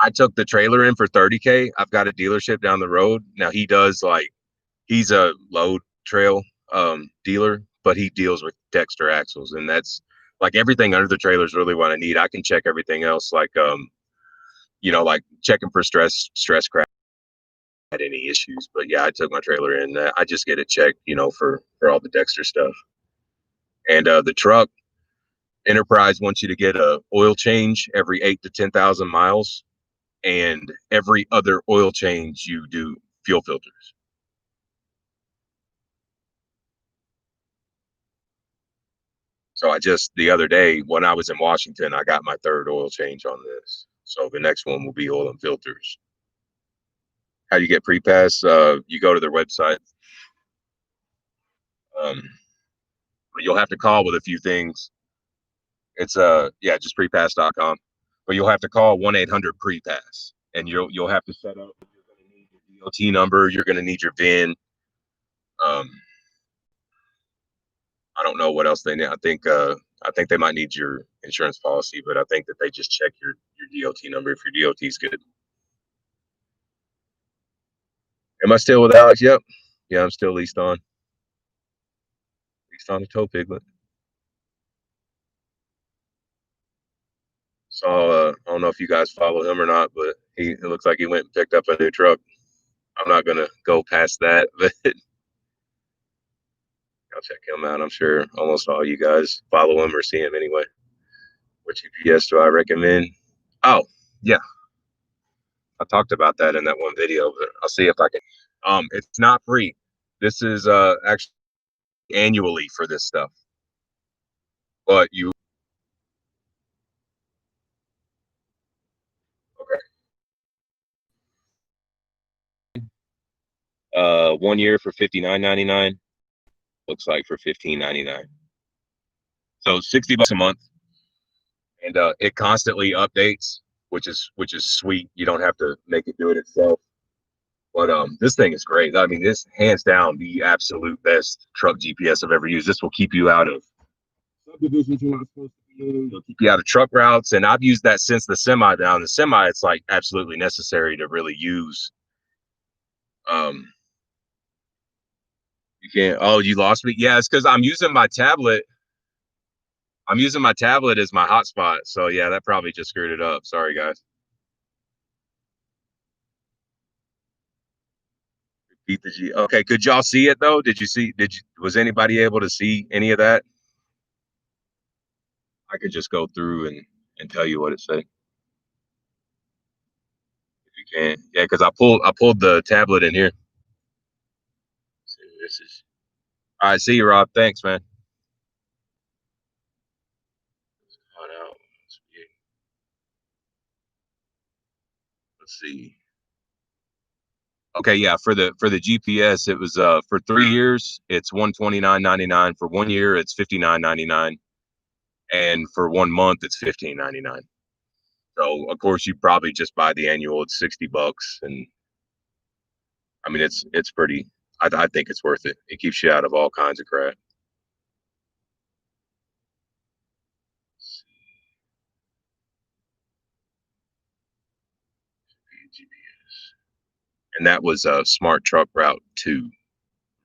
I took the trailer in for 30K. I've got a dealership down the road. Now he's a load trail dealer, but he deals with Dexter axles, and that's like everything under the trailer is really what I need. I can check everything else, like like checking for stress crack, had any issues. But yeah, I took my trailer in. I just get it checked, for all the Dexter stuff. And the truck, Enterprise wants you to get a oil change every 8 to 10,000 miles, and every other oil change you do fuel filters. So the other day when I was in Washington, I got my third oil change on this. So the next one will be oil and filters. How do you get pre-pass? You go to their website. Um, but you'll have to call with a few things. It's just prepass.com. But you'll have to call 1-800-PREPASS, and you'll have to set up. You're going to need your DOT number. You're going to need your VIN. Um, I don't know what else they need. I think they might need your insurance policy, but I think that they just check your DOT number if your DOT is good. Am I still with Alex? Yep. Yeah, I'm still leased on. Leased on a tow piglet. So I don't know if you guys follow him or not, but it looks like he went and picked up a new truck. I'm not gonna go past that, but I'll check him out. I'm sure almost all you guys follow him or see him anyway. What GPS do I recommend? Oh, yeah. I talked about that in that one video, but I'll see if I can. It's not free. This is actually annually for this stuff. But you okay. 1 year for $59.99. Looks like for $15.99. So $60 a month. And it constantly updates, which is sweet. You don't have to make it do it itself. But this thing is great. I mean, this hands down the absolute best truck GPS I've ever used. This will keep you out of subdivisions you're not supposed to be in. It'll keep you out of truck routes. And I've used that since the semi down. The semi, it's like absolutely necessary to really use. You can't. Oh, you lost me. Yeah, it's because I'm using my tablet. I'm using my tablet as my hotspot. So yeah, that probably just screwed it up. Sorry, guys. Beat the G. Okay, could y'all see it though? Was anybody able to see any of that? I could just go through and tell you what it said if you can. Yeah, because I pulled the tablet in here. So this is all right. See you, Rob. Thanks, man. Let's see. Okay, yeah, for the GPS, it was for 3 years, it's 129.99. For 1 year, it's 59.99, and for 1 month, it's 15.99. So of course, you probably just buy the annual. It's $60, and I mean it's pretty. I think it's worth it. It keeps you out of all kinds of crap. GPS, and that was a Smart Truck Route 2,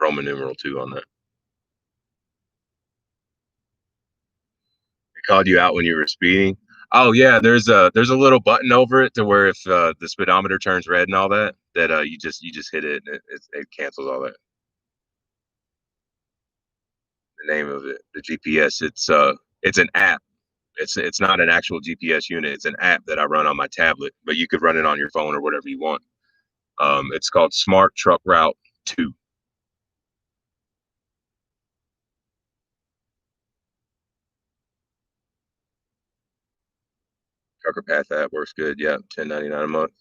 Roman numeral 2 on that. It called you out when you were speeding. Oh yeah, there's a little button over it to where if the speedometer turns red and all that, that you just hit it and it cancels all that. The name of it, the GPS. It's an app. It's not an actual GPS unit. It's an app that I run on my tablet, but you could run it on your phone or whatever you want. It's called Smart Truck Route 2. Trucker Path app works good. Yeah, 10.99 a month.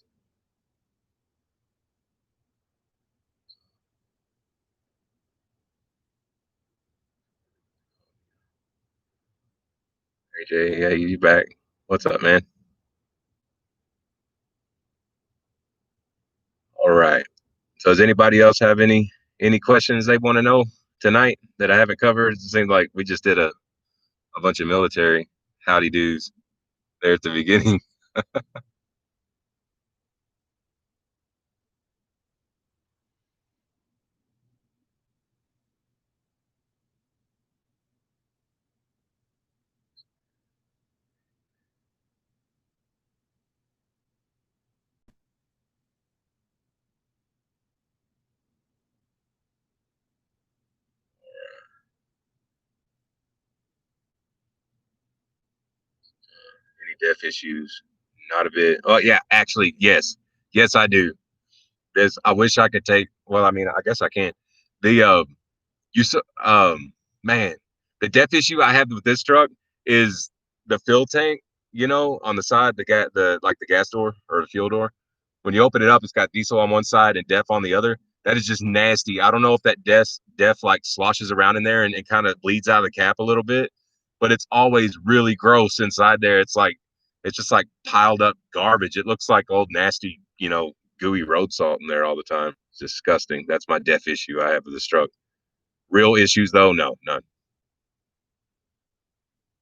AJ, yeah, you back? What's up, man? All right. So does anybody else have any questions they want to know tonight that I haven't covered? It seems like we just did a bunch of military howdy doos there at the beginning. Any death issues? Not a bit. Oh yeah, actually, yes. Yes, I do. I wish I could take, well, I mean, I guess I can't. The you so man, the death issue I have with this truck is the fill tank, on the side, the gas door or the fuel door. When you open it up, it's got diesel on one side and def on the other. That is just nasty. I don't know if that def like sloshes around in there and it kind of bleeds out of the cap a little bit, but it's always really gross inside there. It's just like piled up garbage. It looks like old nasty, gooey road salt in there all the time. It's disgusting. That's my def issue I have with this truck. Real issues though, no, none.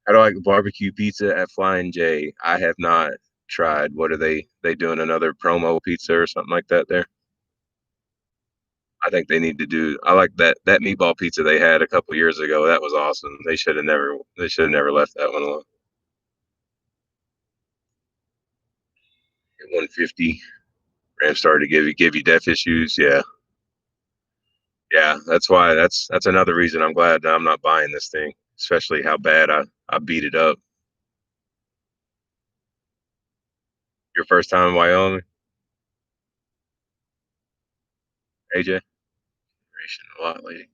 How do I like barbecue pizza at Flying J? I have not tried. What are they doing another promo pizza or something like that there? I think they need to do. I like that meatball pizza they had a couple years ago. That was awesome. They should have never left that one alone. At 150, Ram started to give you death issues. Yeah, yeah. That's another reason I'm glad that I'm not buying this thing, especially how bad I beat it up. Your first time in Wyoming, AJ? A lot, lady.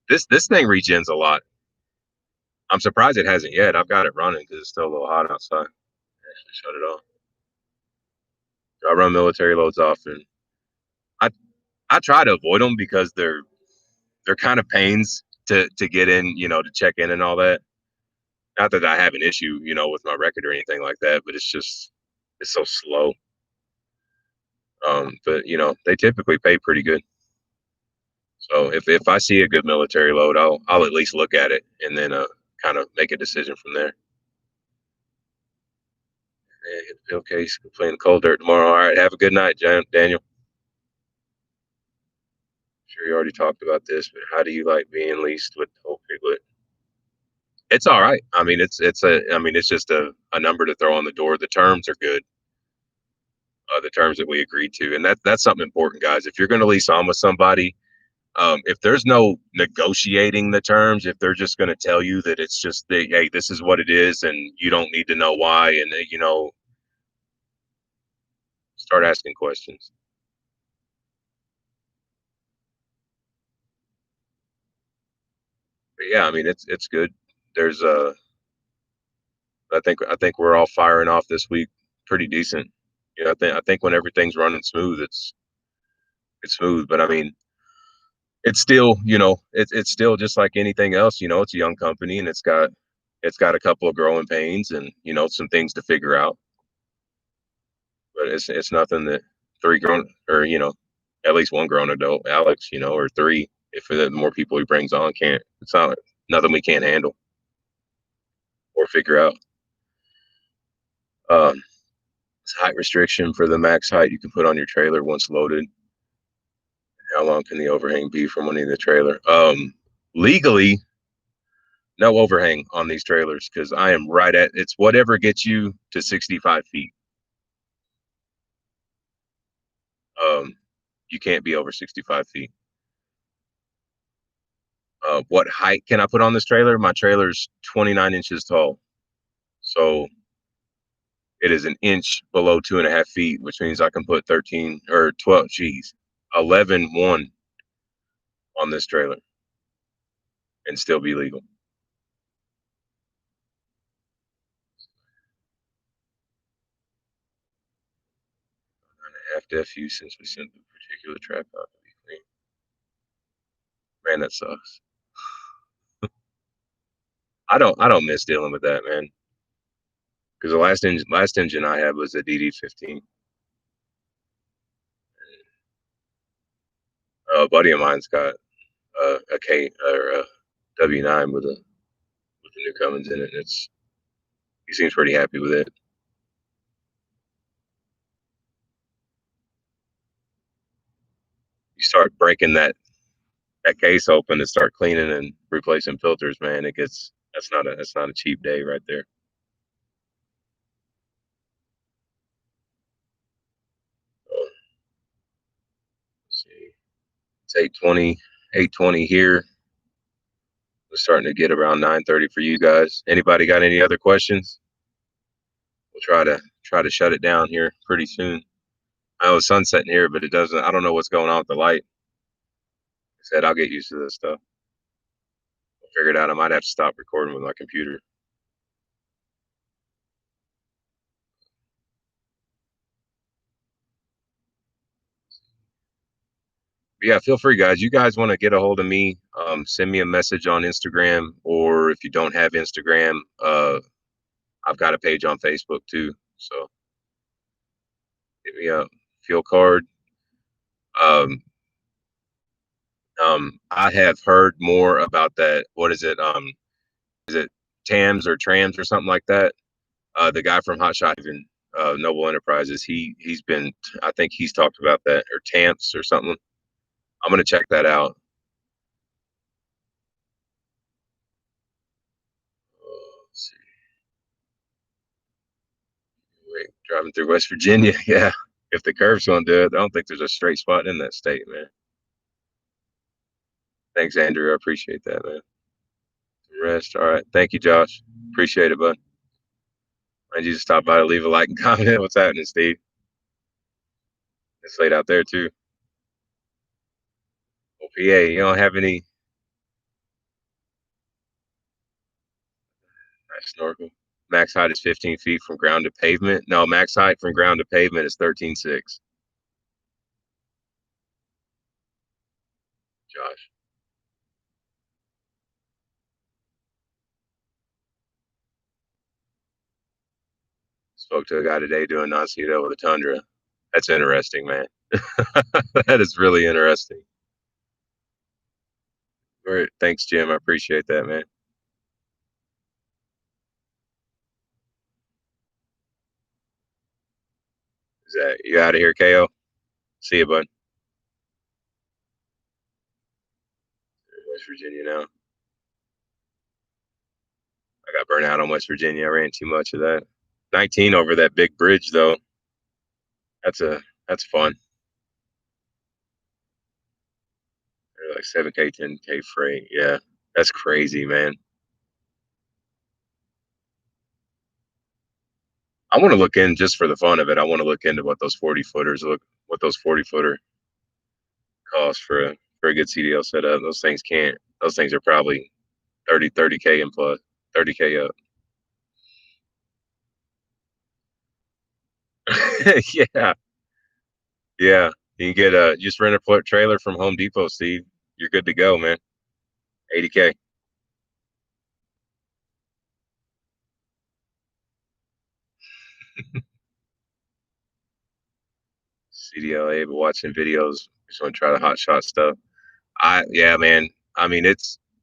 This thing regens a lot. I'm surprised it hasn't yet. I've got it running because it's still a little hot outside. Actually, shut it off. I run military loads often. I I try to avoid them because they're kind of pains to get in, to check in and all that. Not that I have an issue, with my record or anything like that, but it's so slow. But they typically pay pretty good. So if I see a good military load, I'll at least look at it and then kind of make a decision from there. Yeah, hit the pill case, playing cold dirt tomorrow. All right, have a good night, Daniel. Sure, you already talked about this, but how do you like being leased with the whole piglet? It's all right. I mean, it's just a number to throw on the door. The terms are good. The terms that we agreed to, and that's something important, guys. If you're going to lease on with somebody, if there's no negotiating the terms, if they're just going to tell you that it's just hey, this is what it is, and you don't need to know why, and start asking questions. But yeah, I mean, it's good. There's I think we're all firing off this week pretty decent. I think when everything's running smooth, it's smooth. But I mean, it's still, it's still just like anything else. It's a young company, and it's got a couple of growing pains, and some things to figure out. But it's nothing that three grown, or at least one grown adult, Alex, or three, if the more people he brings on can't. It's not nothing we can't handle or figure out. Um, it's height restriction for the max height you can put on your trailer once loaded. How long can the overhang be from winning the trailer? Legally, no overhang on these trailers because I am right at it's whatever gets you to 65 feet. Um, you can't be over 65 feet. What height can I put on this trailer? My trailer's 29 inches tall. So it is an inch below 2.5 feet, which means I can put 13 or 12, geez, 11.1 on this trailer and still be legal. After FU since we sent the particular trap out to be clean. Man, that sucks. I don't miss dealing with that, man. Because the last engine I had was a DD15. A buddy of mine's got a K or a W9 with the new Cummins in it. And he seems pretty happy with it. You start breaking that case open and start cleaning and replacing filters, man. That's not a cheap day right there. So, let's see, it's 8:20 here. We're starting to get around 9:30 for you guys. Anybody got any other questions? We'll try to shut it down here pretty soon. I know it's sunsetting here, but it doesn't. I don't know what's going on with the light. I said I'll get used to this stuff. I'll figure it out. I might have to stop recording with my computer. But yeah, feel free, guys. You guys want to get a hold of me? Send me a message on Instagram, or if you don't have Instagram, I've got a page on Facebook too. So hit me up. Fuel card. Um, I have heard more about that. What is it? Is it TAMS or Trams or something like that? The guy from Hot Shot, even Noble Enterprises, he's been. I think he's talked about that, or TAMPS or something. I'm gonna check that out. Let's see. Wait, driving through West Virginia, yeah. If the curve's gonna do it, I don't think there's a straight spot in that state, man. Thanks, Andrew. I appreciate that, man. Rest. All right. Thank you, Josh. Appreciate it, bud. And you just stop by to leave a like and comment. What's happening, Steve? It's late out there too. OPA, you don't have any nice snorkel. Max height is 15 feet from ground to pavement. No, max height from ground to pavement is 13.6. Josh. Spoke to a guy today doing non-CDL with a Tundra. That's interesting, man. That is really interesting. All right. Thanks, Jim. I appreciate that, man. Is that you out of here, KO? See you, bud. West Virginia now. I got burnt out on West Virginia. I ran too much of that. 19 over that big bridge though. That's fun. They're like 7K, 10K freight. Yeah, that's crazy, man. I want to look in just for the fun of it. I want to look into what those 40 footer cost for a good CDL setup. Those things can't. Those things are probably 30K and plus 30K up. Yeah, yeah. You can get just rent a trailer from Home Depot, Steve. You're good to go, man. 80K. CDLA, but watching videos. Just want to try the hot shot stuff. Yeah, man. I mean,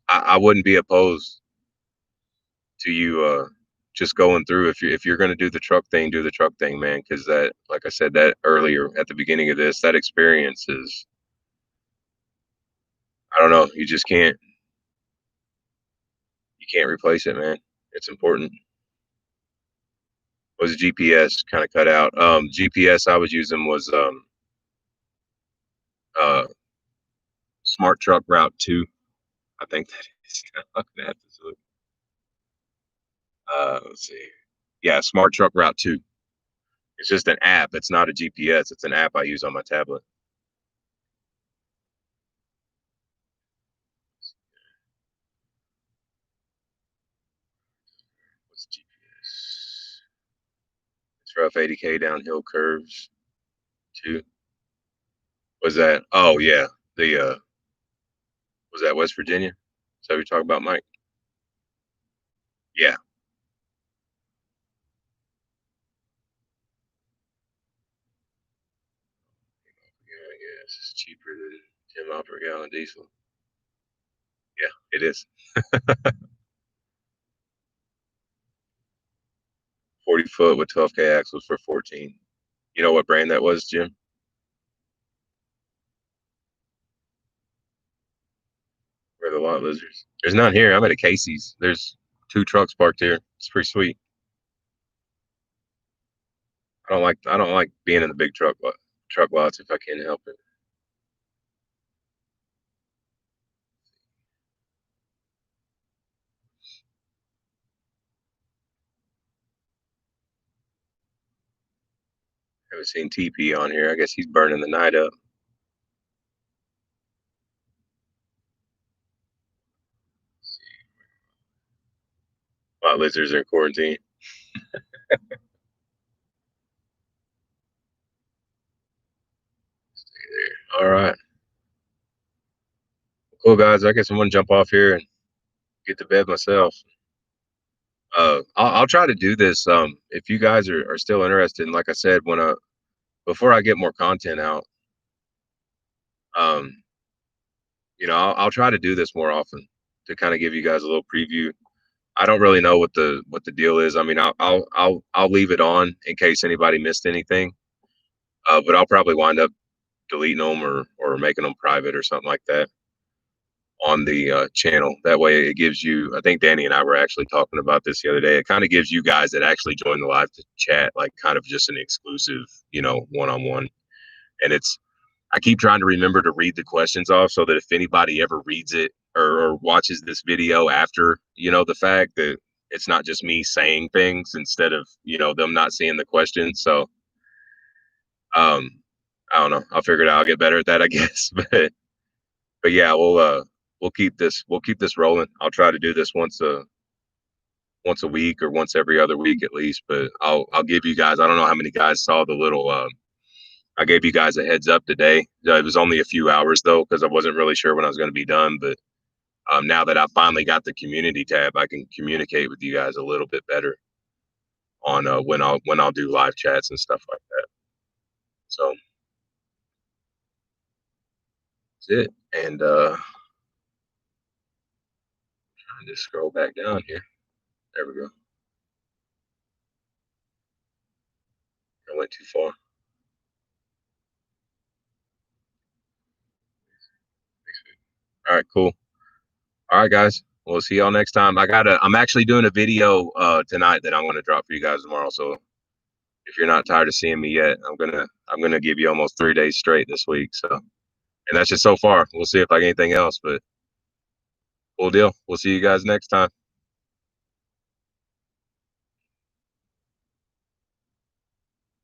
I wouldn't be opposed to you just going through if you're going to do the truck thing, man, because that, like I said that earlier at the beginning of this, that experience is, I don't know, you can't replace it, man. It's important. Was GPS kind of cut out? GPS I was using was uh Smart Truck Route 2. I think that is. I'm gonna have to look. Let's see. Yeah, Smart Truck Route 2. It's just an app. It's not a GPS. It's an app I use on my tablet. What's GPS? It's rough 80K downhill curves. 2. Was that? Oh yeah, the was that West Virginia? Is that what you're talking about, Mike? Yeah. Yeah, yeah. It's cheaper than 10 miles per gallon diesel. Yeah, it is. 40 foot with 12K axles for 14. You know what brand that was, Jim? Where the lot lizards? There's none here. I'm at a Casey's. There's 2 trucks parked here. It's pretty sweet. I don't like being in the big truck lots if I can help it. Haven't seen TP on here. I guess he's burning the night up. Lot lizards are in quarantine. All right. Cool guys. I guess I'm gonna jump off here and get to bed myself. I'll try to do this. If you guys are still interested, and like I said, before I get more content out, um, I'll try to do this more often to kind of give you guys a little preview. I don't really know what the deal is. I mean, I'll leave it on in case anybody missed anything. But I'll probably wind up deleting them or making them private or something like that on the channel. That way, it gives you. I think Danny and I were actually talking about this the other day. It kind of gives you guys that actually join the live to chat, like kind of just an exclusive, one on one. And I keep trying to remember to read the questions off so that if anybody ever reads it or watches this video after, the fact that it's not just me saying things instead of, them not seeing the questions. So, um, I don't know. I'll figure it out. I'll get better at that, I guess. But yeah, we'll keep this rolling. I'll try to do this once a week or once every other week at least. But I'll give you guys. I don't know how many guys saw the little. I gave you guys a heads up today. It was only a few hours though, because I wasn't really sure when I was going to be done. But now that I finally got the community tab, I can communicate with you guys a little bit better on when I'll do live chats and stuff like that. So that's it. And just scroll back down here. There we go. I went too far. All right, cool. All right, guys. We'll see y'all next time. I'm actually doing a video tonight that I'm gonna drop for you guys tomorrow. So if you're not tired of seeing me yet, I'm gonna give you almost 3 days straight this week. So, and that's just so far. We'll see if I get anything else, but cool deal. We'll see you guys next time.